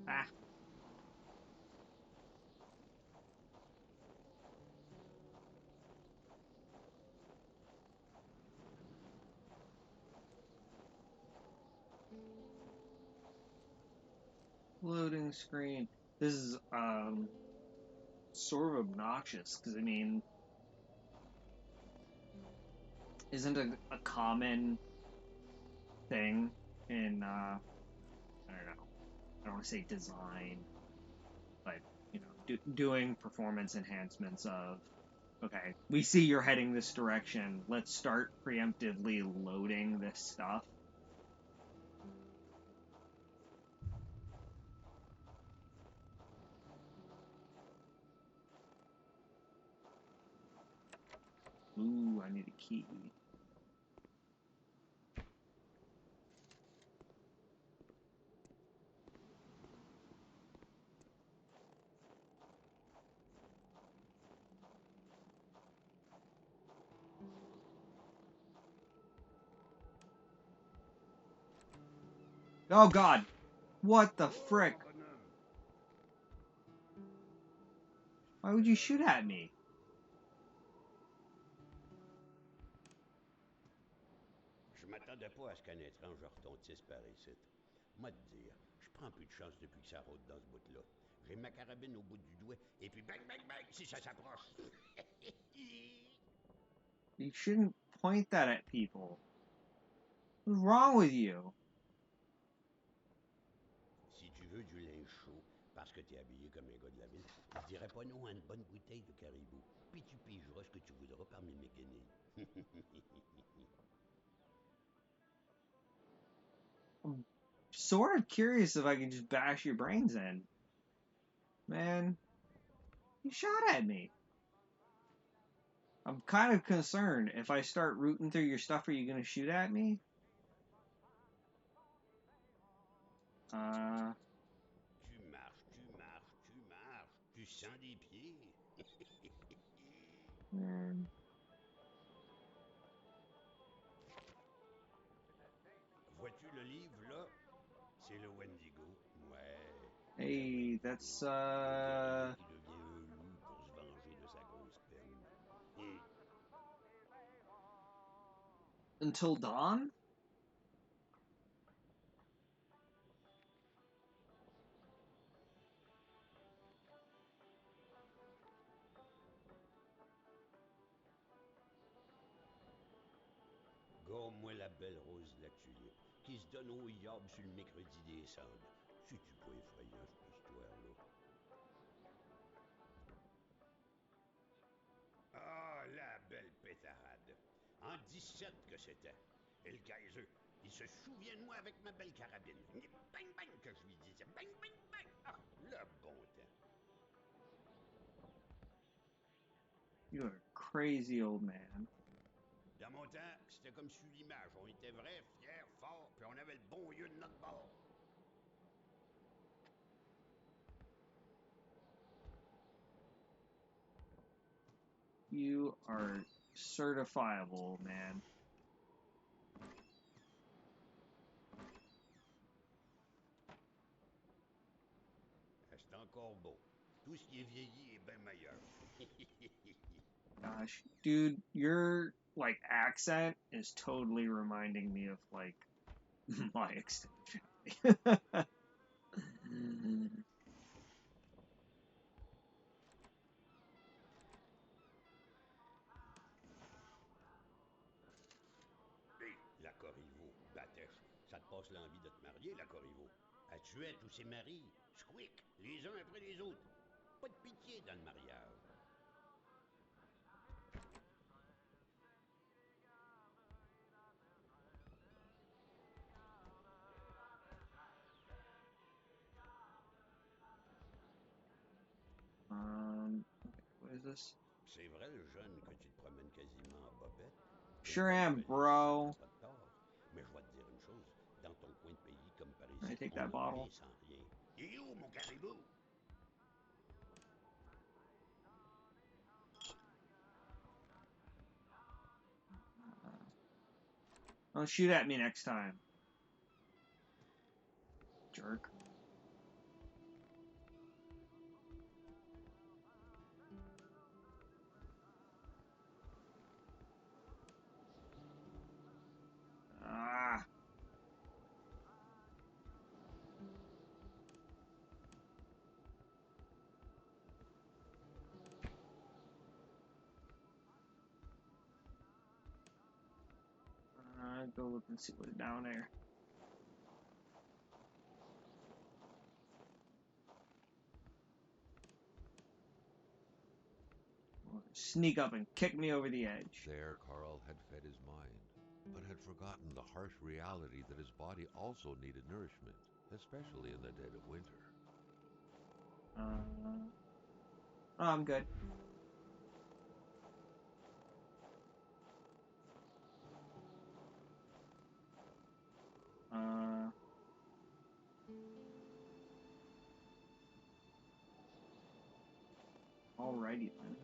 Speaker 1: Ah. Loading screen. This is sort of obnoxious because I mean, isn't a common thing in I don't know. I don't want to say design, but doing performance enhancements of okay, we see you're heading this direction. Let's start preemptively loading this stuff. Ooh, I need a key. Oh God! What the frick? Why would you shoot at me?
Speaker 3: Je m'attendais pas à ce qu'un étrange retontisse par ici. Moi te dire, je prends plus de chance depuis que ça rôde dans ce bout-là. J'ai ma carabine au bout du doigt, et puis bang, bang, bang, si ça s'approche.
Speaker 1: You shouldn't point that at people. What's wrong with you?
Speaker 3: Si tu veux du linge chaud, parce que t'es habillé comme un gars de la ville, je dirais pas non à une bonne bouteille de caribou. Puis tu pigeras ce que tu voudras par mes mécaniques.
Speaker 1: I'm sort of curious if I can just bash your brains in. Man, you shot at me. I'm kind of concerned. If I start rooting through your stuff, are you going to shoot at me?
Speaker 3: Tu marches, tu marches, tu marches. Tu sens des pieds.
Speaker 1: Man.
Speaker 3: Vois-tu le livre, là? C'est le Wendigo. Ouais, le
Speaker 1: Hey,
Speaker 3: Wendigo.
Speaker 1: that's,
Speaker 3: Le guerrier qui devient un loup pour se venger de sa grosse peine.
Speaker 1: Until Dawn?
Speaker 3: Gomme-moi la belle rose de la tulipe, qui se donne au yob sur le mercredi décembre. C'est-tu pas effrayant, cette histoire-là? Ah, la belle pétarade. En 17 que c'était. Et le Kaiser, il se souvient de moi avec ma belle carabine. Bang, bang, que je lui disais. Bang, bang, bang. Ah, le bon temps.
Speaker 1: You're a crazy old man.
Speaker 3: Dans mon temps, c'était comme sur l'image. On était vrais, fiers, forts, puis on avait le bon lieu de notre bord.
Speaker 1: You are certifiable, man.
Speaker 3: C'est encore beau. Tout ce qui est vieilli est bien meilleur.
Speaker 1: Gosh, dude, your like accent is totally reminding me of like my extension.
Speaker 3: Hé, la Corriveau, Batèche, ça te passe l'envie de te marier, la Corriveau. Elle tuait tous ses maris, squick, les uns après les autres. Pas de pitié dans le mariage.
Speaker 1: What is this?
Speaker 3: C'est vrai, le jeune, que tu te promènes quasiment en bobette. T'es une
Speaker 1: Sure
Speaker 3: bonne
Speaker 1: am,
Speaker 3: police, ça
Speaker 1: bro.
Speaker 3: donne pas de tort. Mais je vais te dire une chose, dans ton coin de pays comme par
Speaker 1: Can I
Speaker 3: ici,
Speaker 1: take
Speaker 3: on
Speaker 1: that
Speaker 3: n'a rien
Speaker 1: bottle?
Speaker 3: sans rien. Et où, mon caribou?
Speaker 1: Don't shoot at me next time, jerk. Ah. Go look and see what's down there. Sneak up and kick me over the edge.
Speaker 2: There, Carl had fed his mind, but had forgotten the harsh reality that his body also needed nourishment, especially in the dead of winter.
Speaker 1: Oh, I'm good. Alrighty then.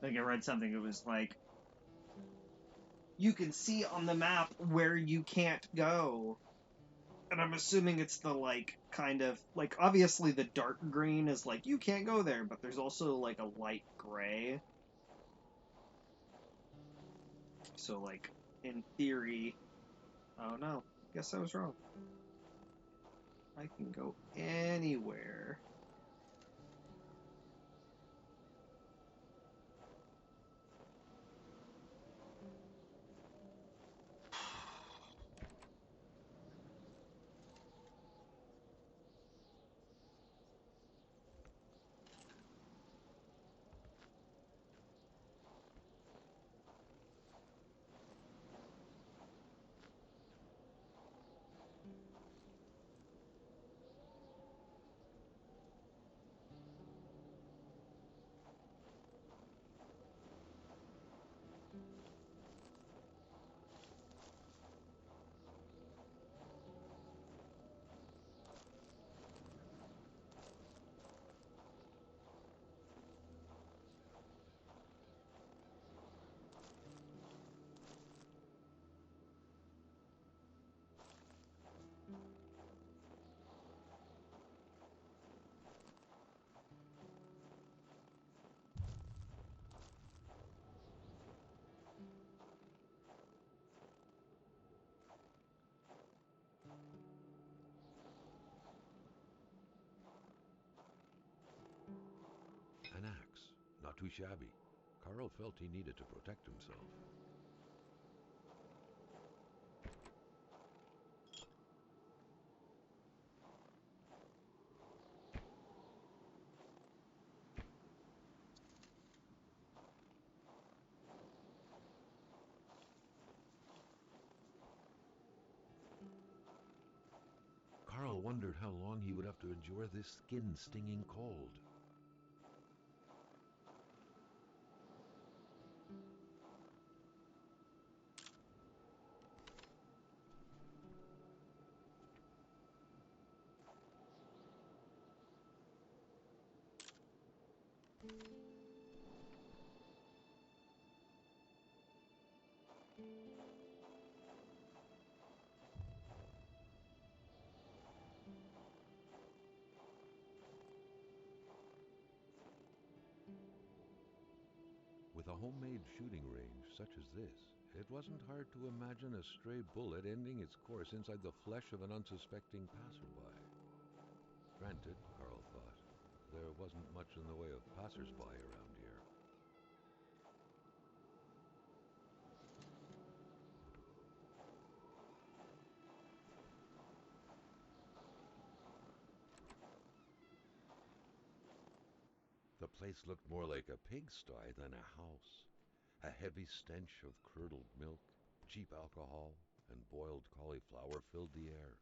Speaker 1: I think I read something. It was like, you can see on the map where you can't go. And I'm assuming it's the like kind of like obviously the dark green is like you can't go there, but there's also like a light gray. So like in theory, oh no, guess I was wrong. I can go anywhere.
Speaker 2: An axe, not too shabby. Carl felt he needed to protect himself. Carl wondered how long he would have to endure this skin-stinging cold. With a homemade shooting range such as this, it wasn't hard to imagine a stray bullet ending its course inside the flesh of an unsuspecting passerby. Granted, Carl thought, there wasn't much in the way of passersby around here. The place looked more like a pigsty than a house. A heavy stench of curdled milk, cheap alcohol, and boiled cauliflower filled the air.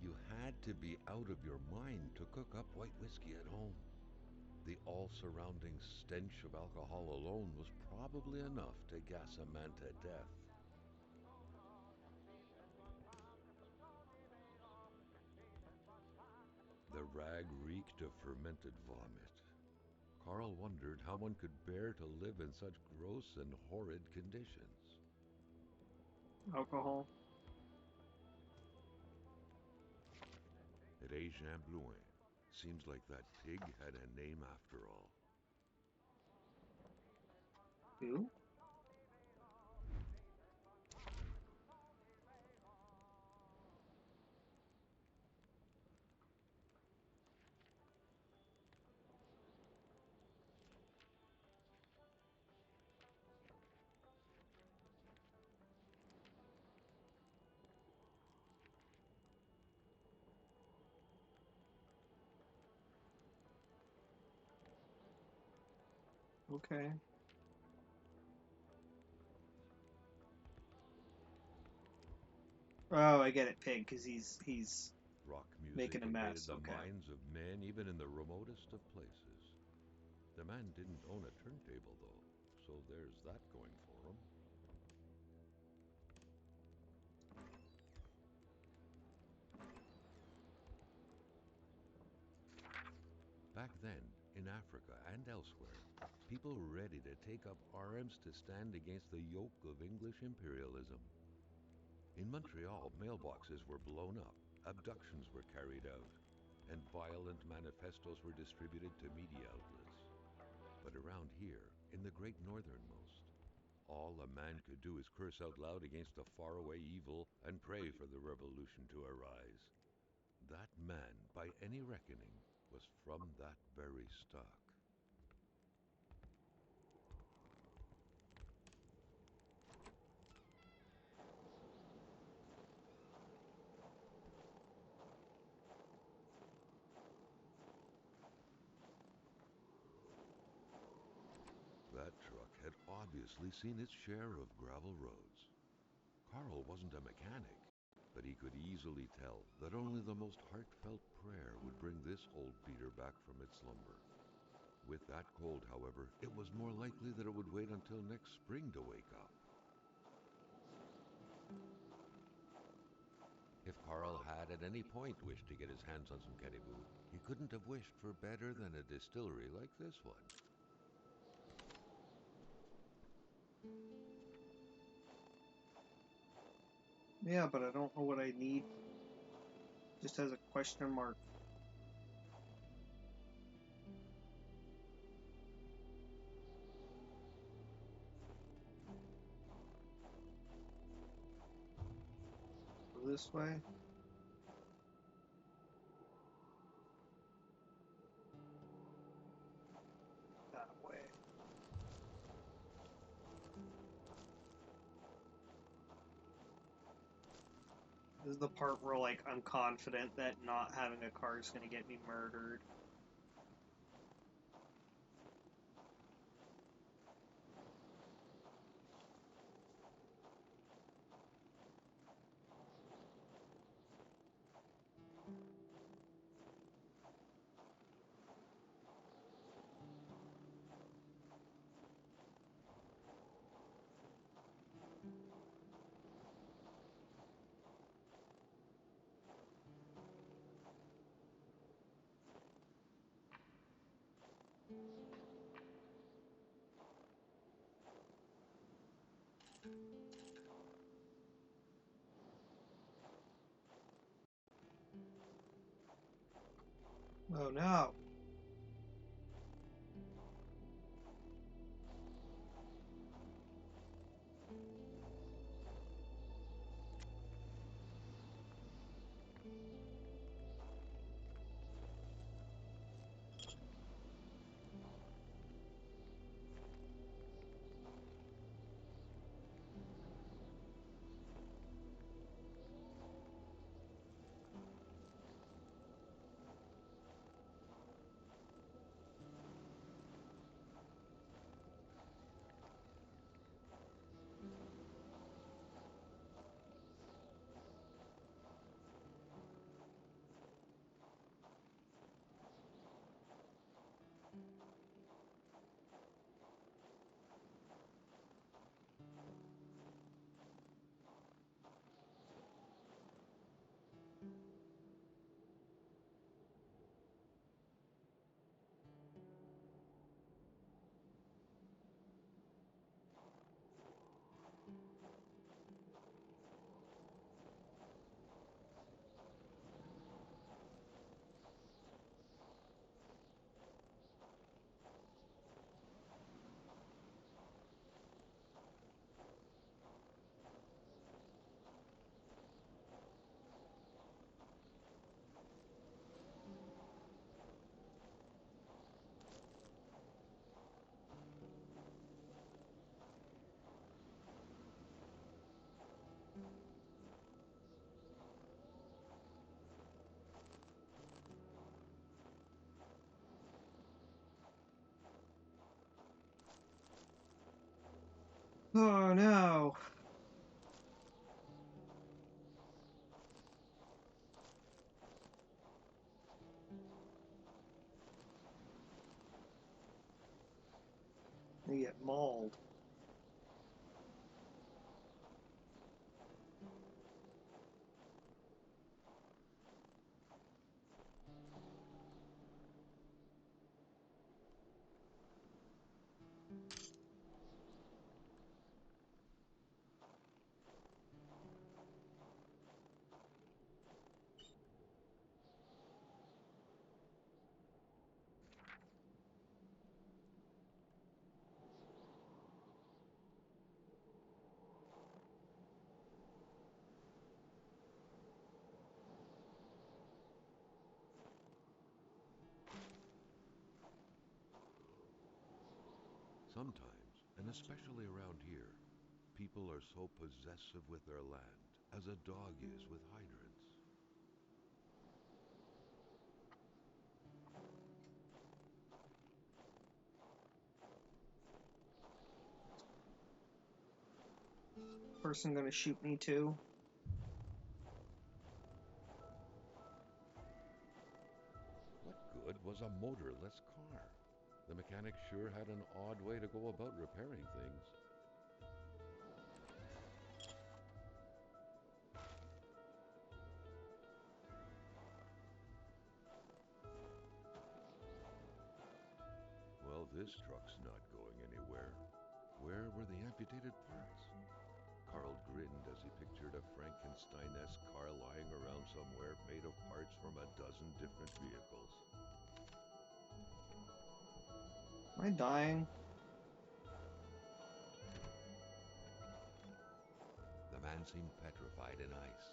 Speaker 2: You had to be out of your mind to cook up white whiskey at home. The all-surrounding stench of alcohol alone was probably enough to gas a man to death. The rag reeked of fermented vomit. Carl wondered how one could bear to live in such gross and horrid conditions.
Speaker 1: Alcohol.
Speaker 2: At Jean Blouin, seems like that pig had a name after all.
Speaker 1: Who? Okay. Oh, I get it, Pig, because he's
Speaker 2: Rock
Speaker 1: making
Speaker 2: music
Speaker 1: a
Speaker 2: invaded
Speaker 1: mess.
Speaker 2: the
Speaker 1: Okay.
Speaker 2: minds of men even in the remotest of places. The man didn't own a turntable, though, so there's that going for him. Back then, in Africa and elsewhere, people were ready to take up arms to stand against the yoke of English imperialism. In Montreal, mailboxes were blown up, abductions were carried out, and violent manifestos were distributed to media outlets. But around here, in the great northernmost, all a man could do is curse out loud against a faraway evil and pray for the revolution to arise. That man, by any reckoning, was from that very stock. That truck had obviously seen its share of gravel roads. Carl wasn't a mechanic, but he could easily tell that only the most heartfelt prayer would bring this old beater back from its slumber. With that cold, however, it was more likely that it would wait until next spring to wake up. If Carl had at any point wished to get his hands on some caribou, he couldn't have wished for better than a distillery like this one.
Speaker 1: Yeah, but I don't know what I need. Just has a question mark. Go this way. That way. This is the part where, like, I'm confident that not having a car is going to get me murdered. Oh no. Oh no. They get mauled.
Speaker 2: Sometimes, and especially around here, people are so possessive with their land, as a dog is with hydrants.
Speaker 1: Person gonna shoot me too.
Speaker 2: What good was a motorless car? The mechanic sure had an odd way to go about repairing things. Well, this truck's not going anywhere. Where were the amputated parts? Carl grinned as he pictured a Frankenstein-esque car lying around somewhere made of parts from a dozen different vehicles.
Speaker 1: Am I dying?
Speaker 2: The man seemed petrified in ice.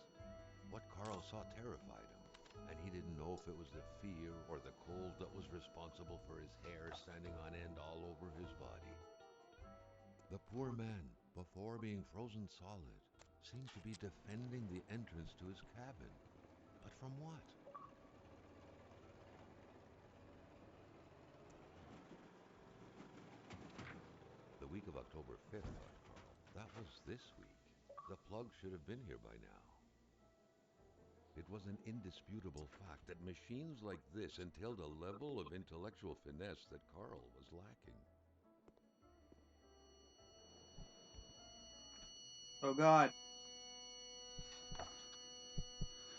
Speaker 2: What Carl saw terrified him, and he didn't know if it was the fear or the cold that was responsible for his hair standing on end all over his body. The poor man, before being frozen solid, seemed to be defending the entrance to his cabin. But from what? The week of October 5th, thought Carl. That was this week. The plug should have been here by now. It was an indisputable fact that machines like this entailed a level of intellectual finesse that Carl was lacking.
Speaker 1: Oh god.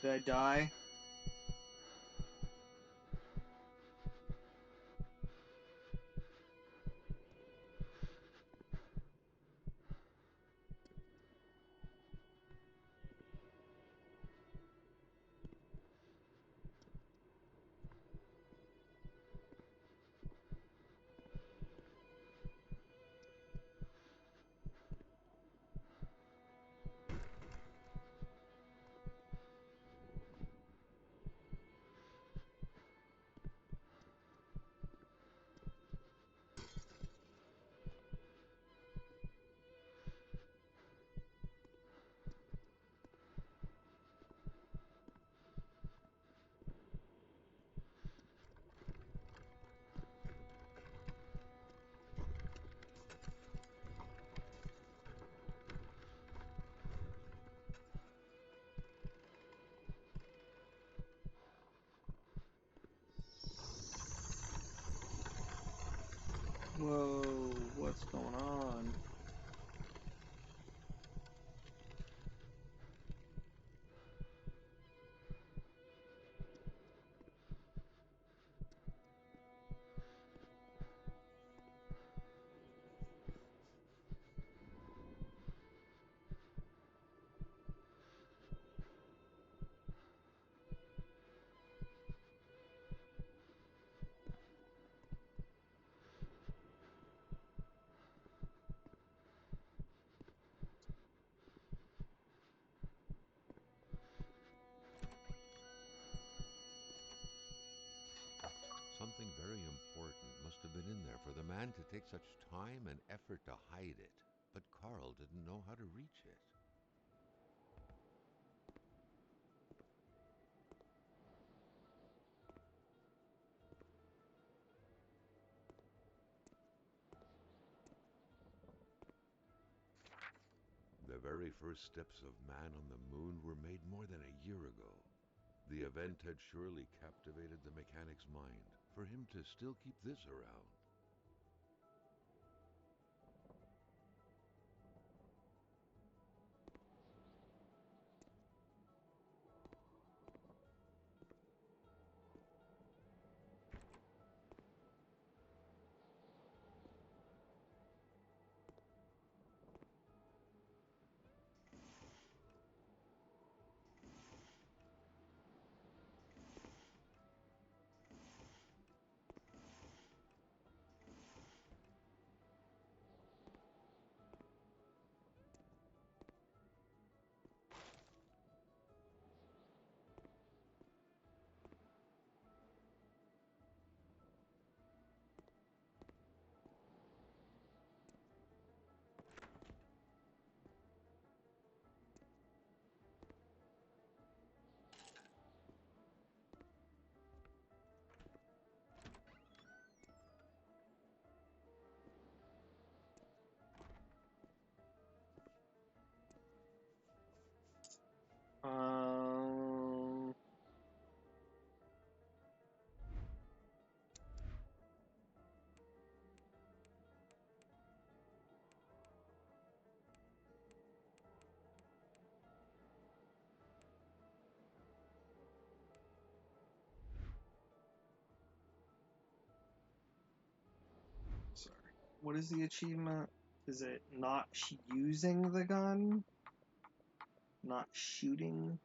Speaker 1: Did I die? Whoa, what's going on?
Speaker 2: Something very important must have been in there for the man to take such time and effort to hide it. But Carl didn't know how to reach it. very first steps of man on the moon were made more than a year ago. The event had surely captivated the mechanic's mind for him to still keep this around.
Speaker 1: Um, sorry. What is the achievement? Is it not using the gun? Not shooting?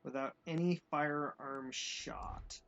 Speaker 1: Without any firearm shot.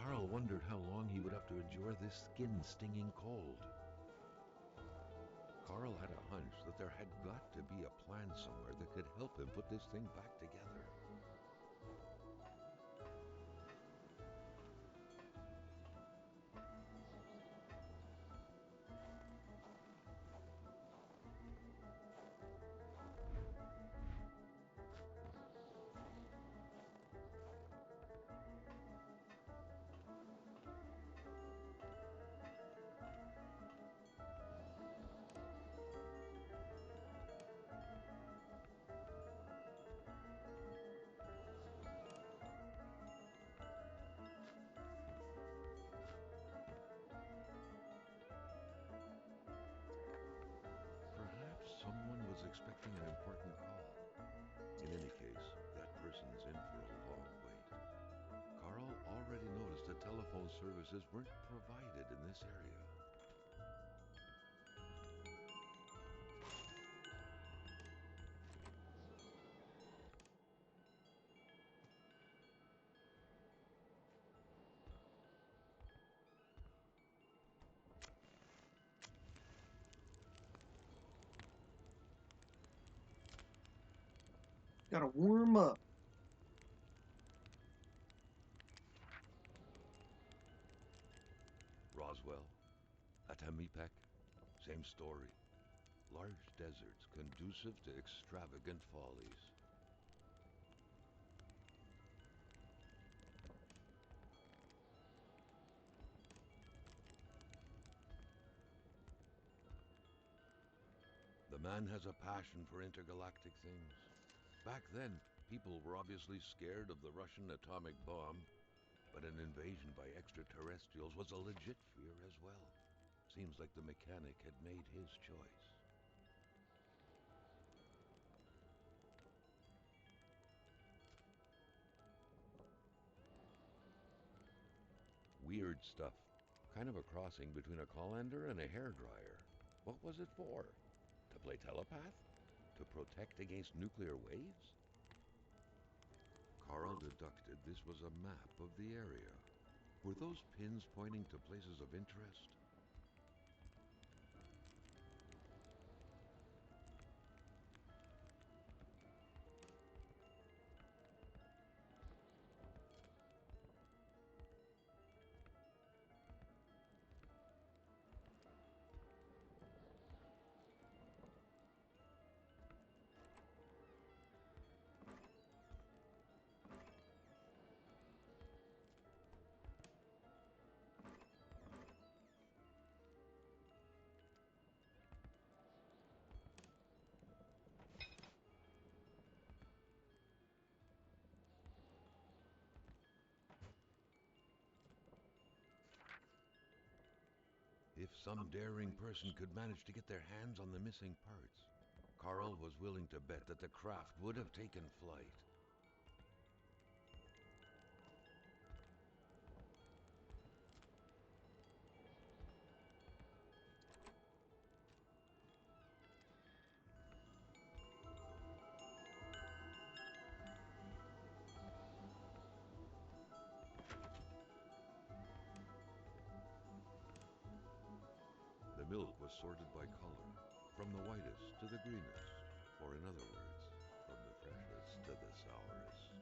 Speaker 2: Carl wondered how long he would have to endure this skin-stinging cold. Carl had a hunch that there had got to be a plan somewhere that could help him put this thing back together. Perhaps someone was expecting an important call. In any case, that person's in for a long wait. Carl already noticed that telephone services weren't provided in this area.
Speaker 1: Gotta warm up.
Speaker 2: Roswell, Atamipek, same story. Large deserts conducive to extravagant follies. The man has a passion for intergalactic things. Back then, people were obviously scared of the Russian atomic bomb, but an invasion by extraterrestrials was a legit fear as well. Seems like the mechanic had made his choice. Weird stuff. Kind of a crossing between a colander and a hairdryer. What was it for? To play telepath? To protect against nuclear waves? Carl deducted this was a map of the area. Were those pins pointing to places of interest? If some daring person could manage to get their hands on the missing parts, Carl was willing to bet that the craft would have taken flight. The milk was sorted by color, from the whitest to the greenest, or in other words, from the freshest to the sourest.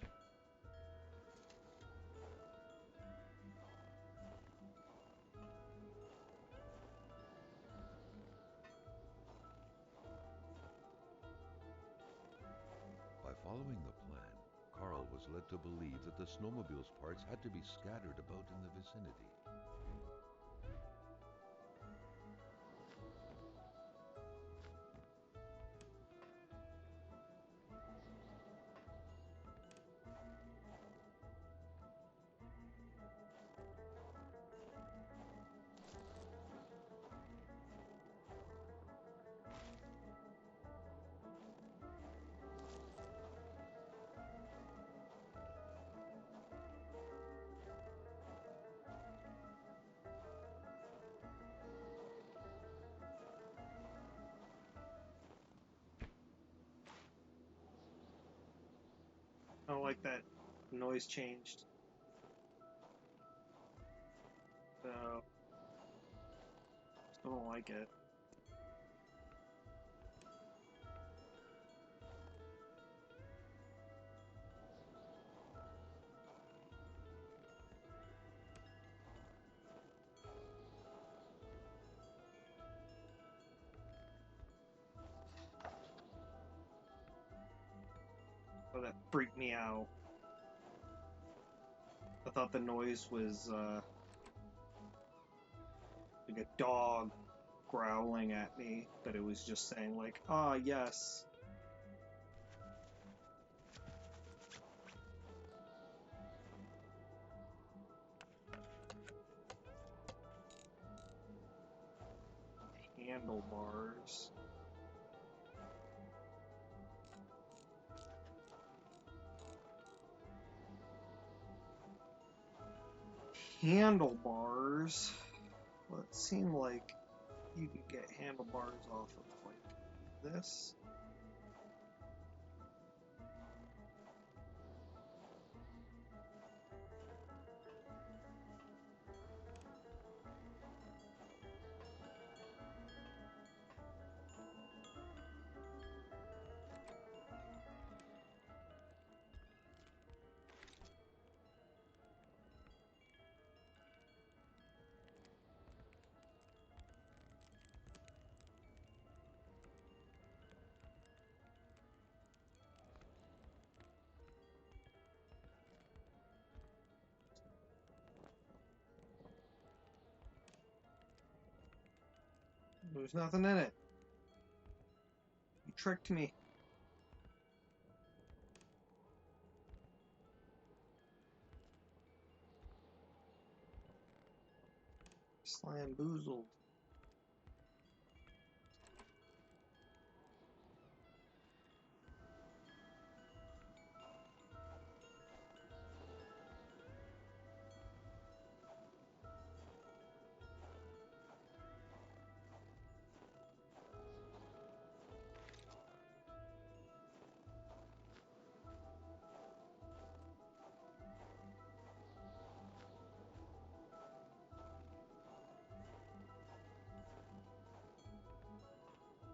Speaker 2: By following the plan, Carl was led to believe that the snowmobile's parts had to be scattered about in the vicinity.
Speaker 1: I don't like that noise changed. So, still don't like it. Oh, that freaked me out. I thought the noise was like a dog growling at me, but it was just saying like, "Ah, yes." Handlebars. Handlebars. Well, it seemed like you could get handlebars off of like this. There's nothing in it. You tricked me. Slamboozled.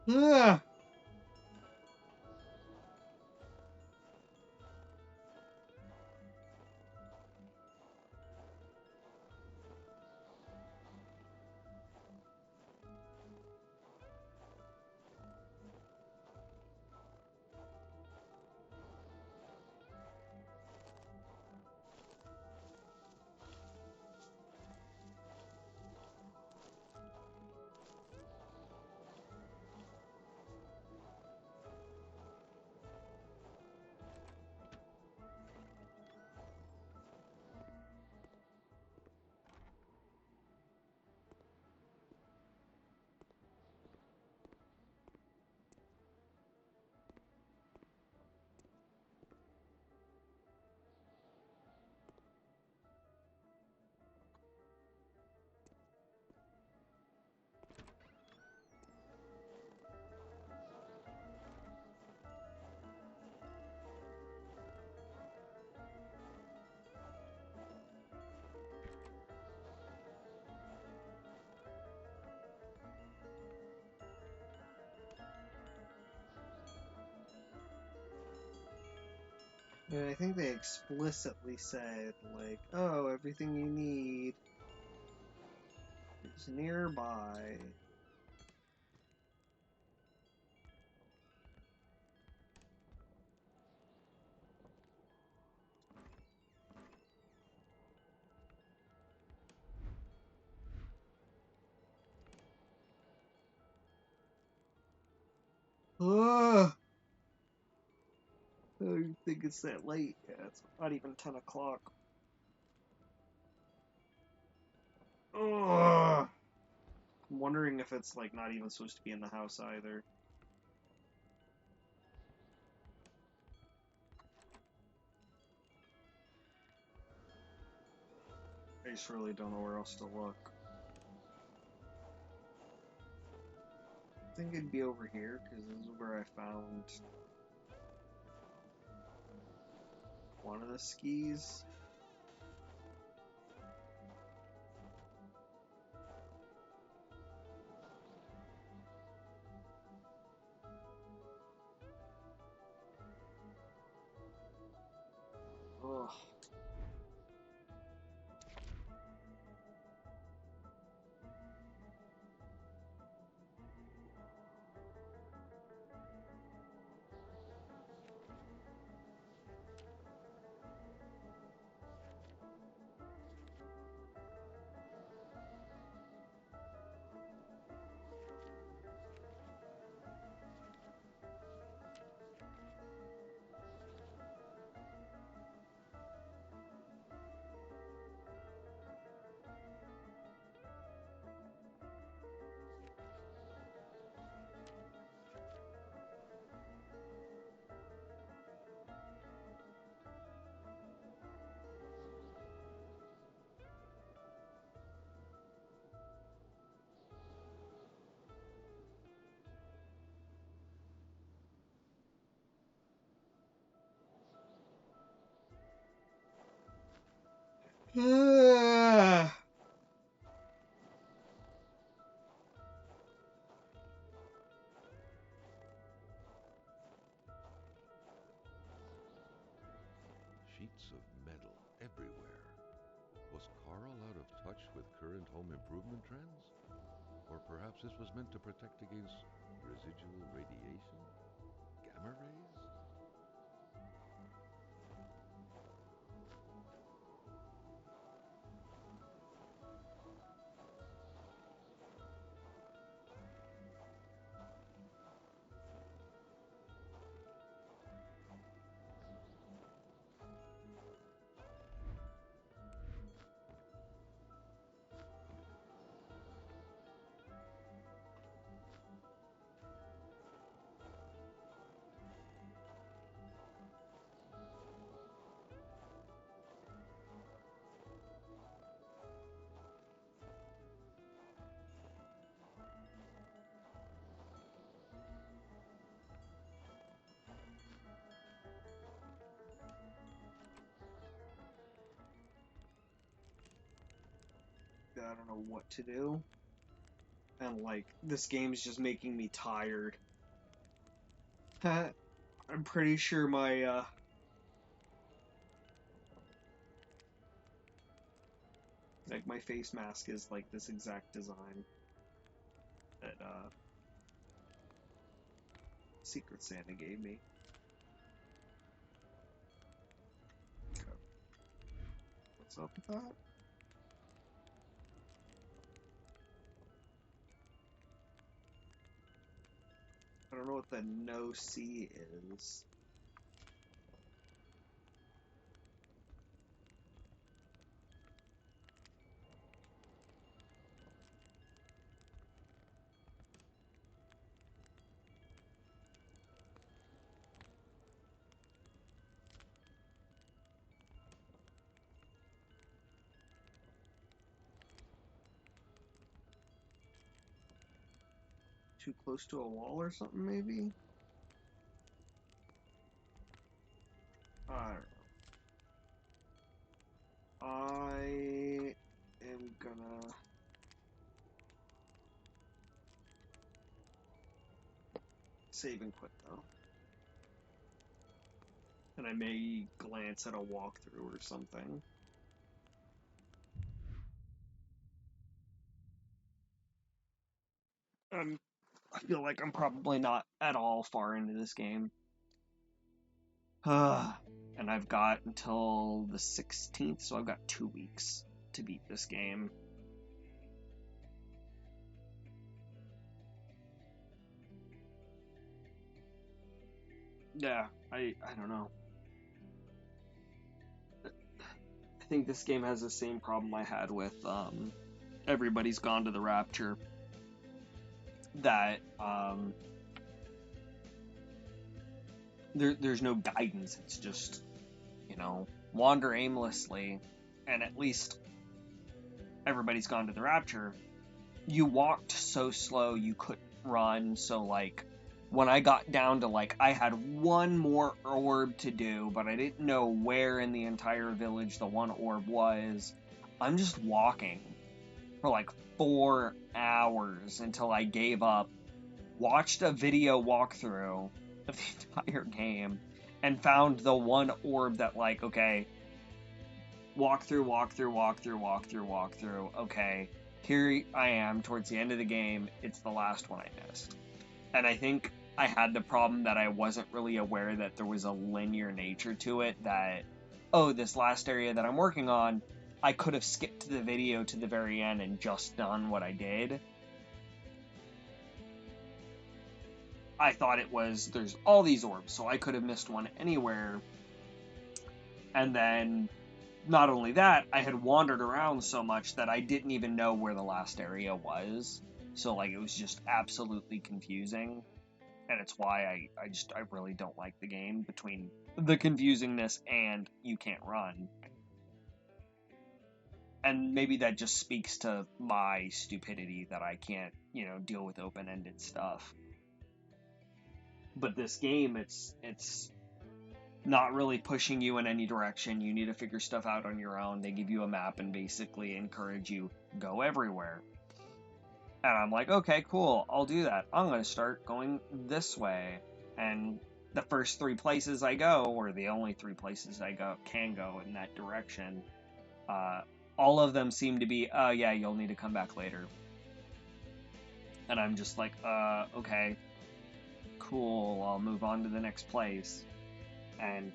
Speaker 1: Ugh. Yeah, I think they explicitly said, like, oh, everything you need is nearby. Ugh. I don't think it's that late. Yeah, it's not even 10 o'clock. Ugh. I'm wondering if it's, like, not even supposed to be in the house either. I just really don't know where else to look. I think it'd be over here, because this is where I found one of the skis. Ugh. Ugh.
Speaker 2: Sheets of metal everywhere. Was Carl out of touch with current home improvement trends? Or perhaps this was meant to protect against residual radiation? Gamma rays?
Speaker 1: I don't know what to do. and like this game's just making me tired. I'm pretty sure my like my face mask is like this exact design that Secret Santa gave me. Okay. What's up with that? I don't know what the no C is. Too close to a wall or something, maybe? I don't know. I am gonna save and quit though. And I may glance at a walkthrough or something. I feel like I'm probably not at all far into this game. And I've got until the 16th, so I've got 2 weeks to beat this game. Yeah, I don't know. I think this game has the same problem I had with Everybody's Gone to the Rapture. That there's no guidance. It's just, wander aimlessly. And at least Everybody's Gone to the Rapture, you walked so slow you couldn't run. So like when I got down to like I had one more orb to do, but I didn't know where in the entire village the one orb was, I'm just walking for like 4 hours until I gave up, watched a video walkthrough of the entire game, and found the one orb that like, okay, walk through, okay, here I am towards the end of the game, it's the last one I missed. And I think I had the problem that I wasn't really aware that there was a linear nature to it, that, oh, this last area that I'm working on, I could have skipped the video to the very end and just done what I did. I thought it was, there's all these orbs, so I could have missed one anywhere. And then, not only that, I had wandered around so much that I didn't even know where the last area was. So, like, it was just absolutely confusing. And it's why I really don't like the game, between the confusingness and you can't run. And maybe that just speaks to my stupidity that I can't, deal with open-ended stuff. But this game, it's not really pushing you in any direction. You need to figure stuff out on your own. They give you a map and basically encourage you, go everywhere. And I'm like, okay, cool, I'll do that. I'm going to start going this way. And the first 3 places I go, or the only 3 places I can go in that direction, all of them seem to be, oh yeah, you'll need to come back later. And I'm just like, okay, cool, I'll move on to the next place. And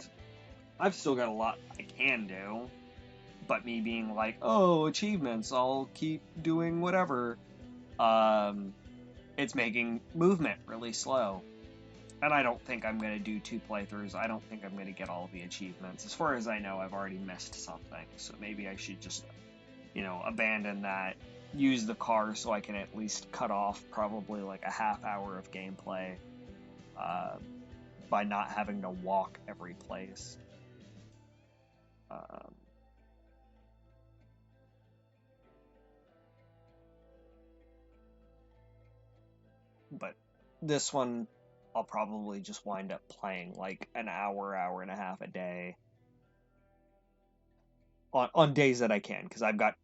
Speaker 1: I've still got a lot I can do, but me being like, oh, achievements, I'll keep doing whatever, it's making movement really slow. And I don't think I'm going to do 2 playthroughs. I don't think I'm going to get all of the achievements. As far as I know, I've already missed something, so maybe I should just, abandon that, use the car so I can at least cut off probably like a half hour of gameplay, by not having to walk every place. But this one, I'll probably just wind up playing like an hour and a half a day, on days that I can, because I've got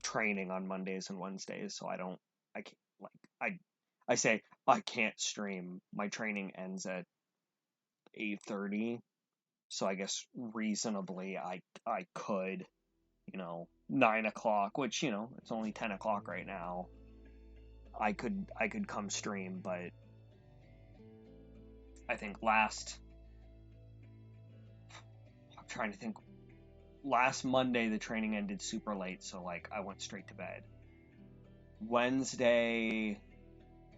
Speaker 1: training on Mondays and Wednesdays, so I don't I can't, I say I can't stream. My training ends at 8:30, so I guess reasonably I could, 9 o'clock, which, it's only 10 o'clock right now. I could come stream, but I think I'm trying to think, last Monday the training ended super late, so like I went straight to bed. Wednesday,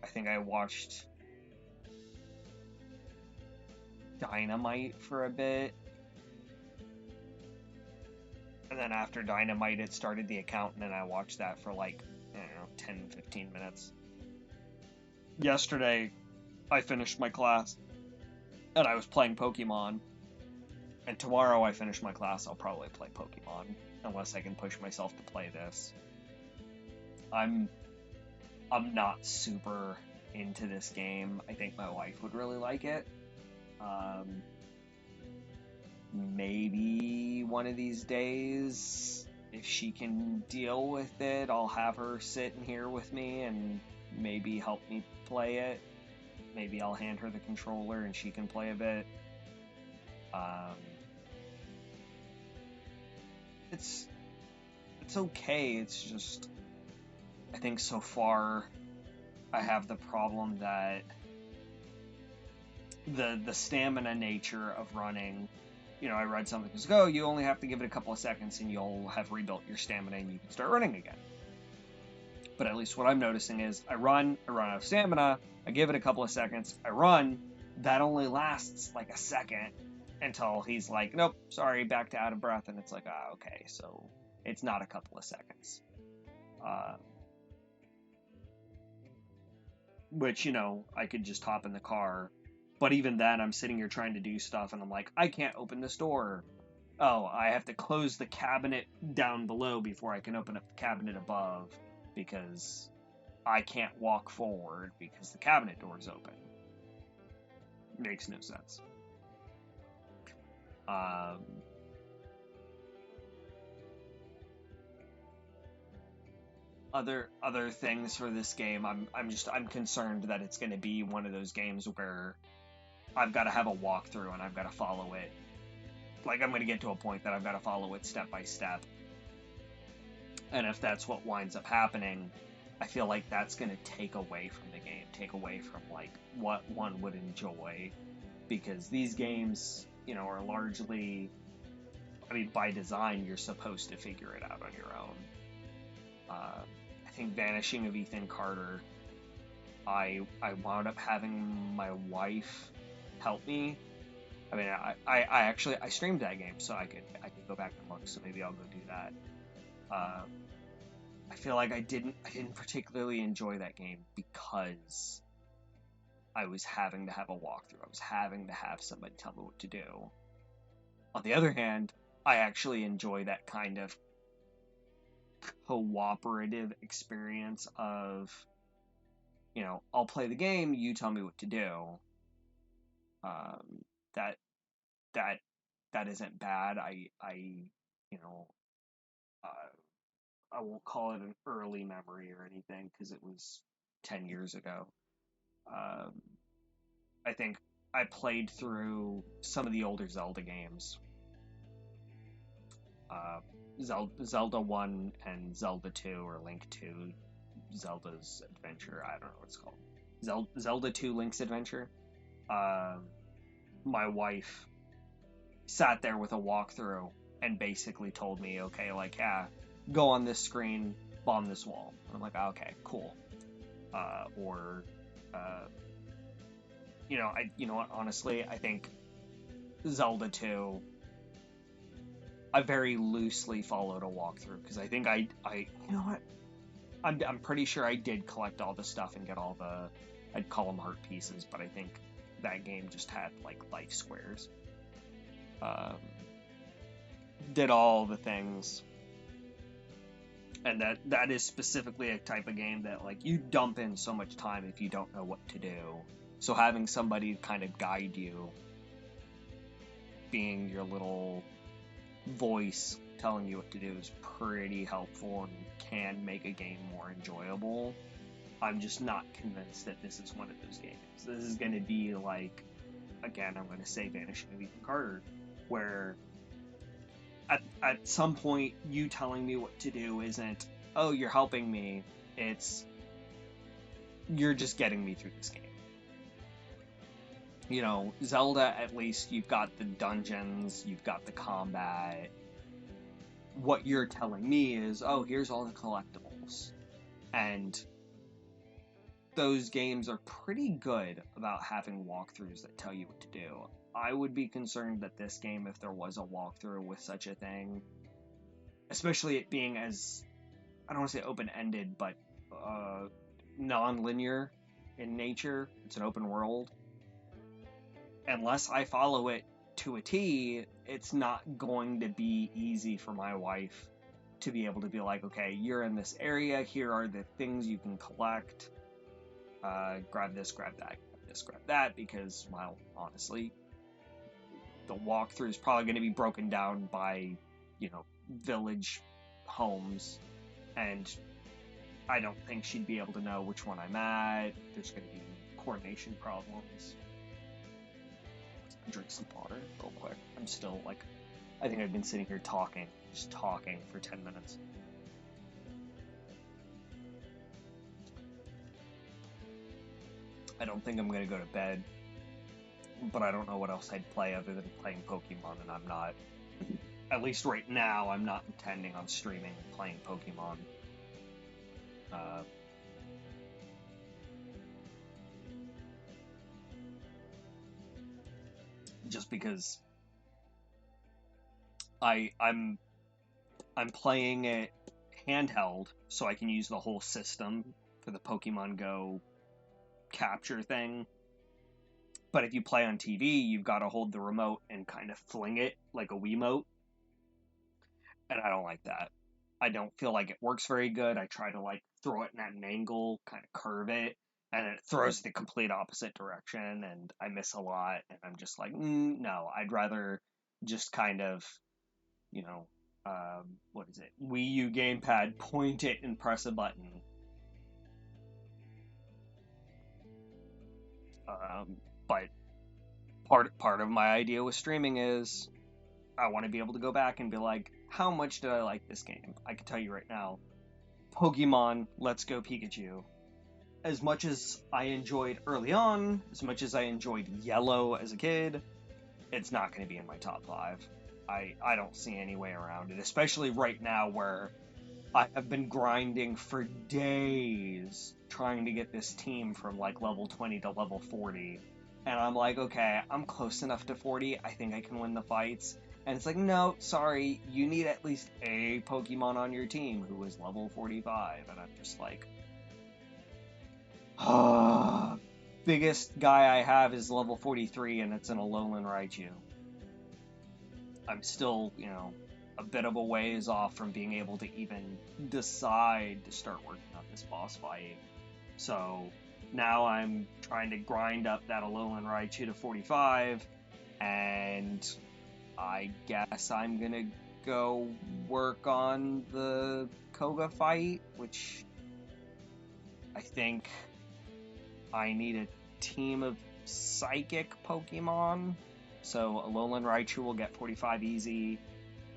Speaker 1: I think I watched Dynamite for a bit. And then after Dynamite, it started the account, and then I watched that for like, 10, 15 minutes. Yesterday, I finished my class, and I was playing Pokemon. And tomorrow I finish my class, I'll probably play Pokemon, unless I can push myself to play this. I'm not super into this game. I think my wife would really like it. Maybe one of these days, if she can deal with it, I'll have her sit in here with me and maybe help me play it. Maybe I'll hand her the controller and she can play a bit. It's okay. It's just, I think so far I have the problem that the stamina nature of running, I read something that goes, you only have to give it a couple of seconds and you'll have rebuilt your stamina and you can start running again. But at least what I'm noticing is I run out of stamina, I give it a couple of seconds, I run, that only lasts like a second until he's like, nope, sorry, back to out of breath, and it's like, okay, so it's not a couple of seconds. Which, I could just hop in the car. But even then, I'm sitting here trying to do stuff, and I'm like, I can't open this door. Oh, I have to close the cabinet down below before I can open up the cabinet above, because I can't walk forward because the cabinet door's open. Makes no sense. Other things for this game, I'm concerned that it's going to be one of those games where I've got to have a walkthrough and I've got to follow it. Like, I'm going to get to a point that I've got to follow it step by step. And if that's what winds up happening, I feel like that's going to take away from the game, take away from, like, what one would enjoy. Because these games, are largely, by design, you're supposed to figure it out on your own. I think Vanishing of Ethan Carter, I wound up having my wife help me. I actually streamed that game, so I could go back and look. So maybe I'll go do that. I feel like I didn't particularly enjoy that game because I was having to have a walkthrough. I was having to have somebody tell me what to do. On the other hand, I actually enjoy that kind of cooperative experience of, I'll play the game, you tell me what to do. That isn't bad. I won't call it an early memory or anything because it was 10 years ago. I think I played through some of the older Zelda games. Zelda 1 and Zelda 2, or Link 2, Zelda's Adventure, I don't know what it's called. Zelda 2 Link's Adventure. My wife sat there with a walkthrough and basically told me, okay, like, yeah, go on this screen, bomb this wall. And I'm like, okay, cool. Honestly, I think Zelda 2, I very loosely followed a walkthrough, because I think I'm pretty sure I did collect all the stuff and get all the, I'd call them heart pieces, but I think that game just had, like, life squares. Did all the things. And that is specifically a type of game that, like, you dump in so much time if you don't know what to do. So having somebody kind of guide you, being your little voice telling you what to do, is pretty helpful and can make a game more enjoyable. I'm just not convinced that this is one of those games. This is going to be like, again, I'm going to say Vanishing of Ethan Carter, where at some point you telling me what to do isn't, oh, you're helping me. It's, you're just getting me through this game. You know, Zelda, at least you've got the dungeons, you've got the combat. What you're telling me is, oh, here's all the collectibles. And those games are pretty good about having walkthroughs that tell you what to do. I would be concerned that this game, if there was a walkthrough with such a thing, especially it being as, I don't want to say open-ended, but non-linear in nature, it's an open world, unless I follow it to a T, it's not going to be easy for my wife to be able to be like, okay, you're in this area, here are the things you can collect, grab this, grab that, grab this, grab that, because, well, honestly, the walkthrough is probably going to be broken down by, you know, village homes, and I don't think she'd be able to know which one I'm at. There's going to be coordination problems. Drink some water real quick. I'm still, like, I think I've been sitting here talking, just talking for 10 minutes. I don't think I'm going to go to bed, but I don't know what else I'd play other than playing Pokemon, and I'm not, at least right now, I'm not intending on streaming and playing Pokemon. Just because I'm playing it handheld, so I can use the whole system for the Pokemon Go capture thing. But if you play on TV, you've got to hold the remote and kind of fling it like a Wiimote. And I don't like that. I don't feel like it works very good. I try to, like, throw it at an angle, kind of curve it, and it throws the complete opposite direction, and I miss a lot, and I'm just like, no, I'd rather just kind of, you know, what is it? Wii U gamepad, point it and press a button. But part of my idea with streaming is I want to be able to go back and be like, how much did I like this game? I can tell you right now, Pokemon Let's Go Pikachu, as much as I enjoyed early on, as much as I enjoyed Yellow as a kid, it's not going to be in my top 5. I don't see any way around it, especially right now where I have been grinding for days trying to get this team from, like, level 20 to level 40. And I'm like, okay, I'm close enough to 40, I think I can win the fights. And it's like, no, sorry, you need at least a Pokemon on your team who is level 45. And I'm just like, biggest guy I have is level 43, and it's an Alolan Raichu. I'm still, you know, a bit of a ways off from being able to even decide to start working on this boss fight. So now I'm trying to grind up that Alolan Raichu to 45, and I guess I'm gonna go work on the Koga fight, which I think I need a team of Psychic Pokemon. So Alolan Raichu will get 45 easy.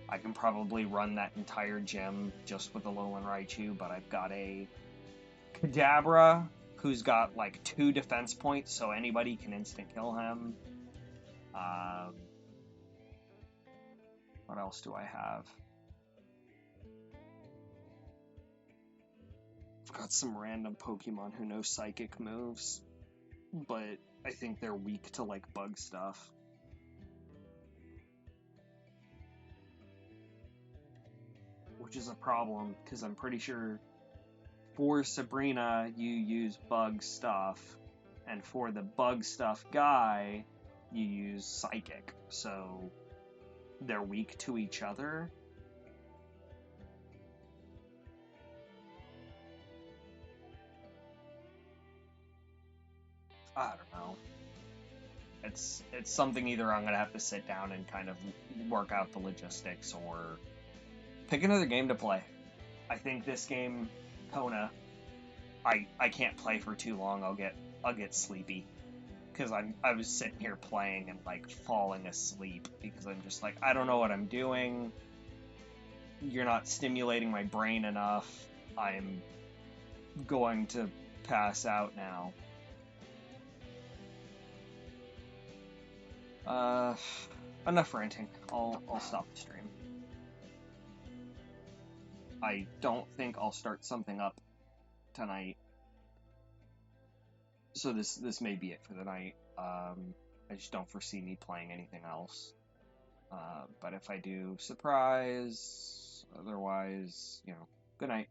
Speaker 1: I can probably run that entire gym just with Alolan Raichu, but I've got a Kadabra who's got like 2 defense points, so anybody can instant kill him. What else do I have? I've got some random Pokemon who know Psychic moves, but I think they're weak to, like, bug stuff. Which is a problem, because I'm pretty sure for Sabrina, you use bug stuff, and for the bug stuff guy, you use Psychic, so they're weak to each other. I don't know. It's something either I'm going to have to sit down and kind of work out the logistics, or pick another game to play. I think this game, Kona, I can't play for too long. I'll get sleepy because I was sitting here playing and like falling asleep because I'm just like I don't know what I'm doing. You're not stimulating my brain enough. I'm going to pass out now. Enough ranting. I'll stop the stream. I don't think I'll start something up tonight. So this may be it for the night. I just don't foresee me playing anything else. But if I do, surprise. Otherwise, good night.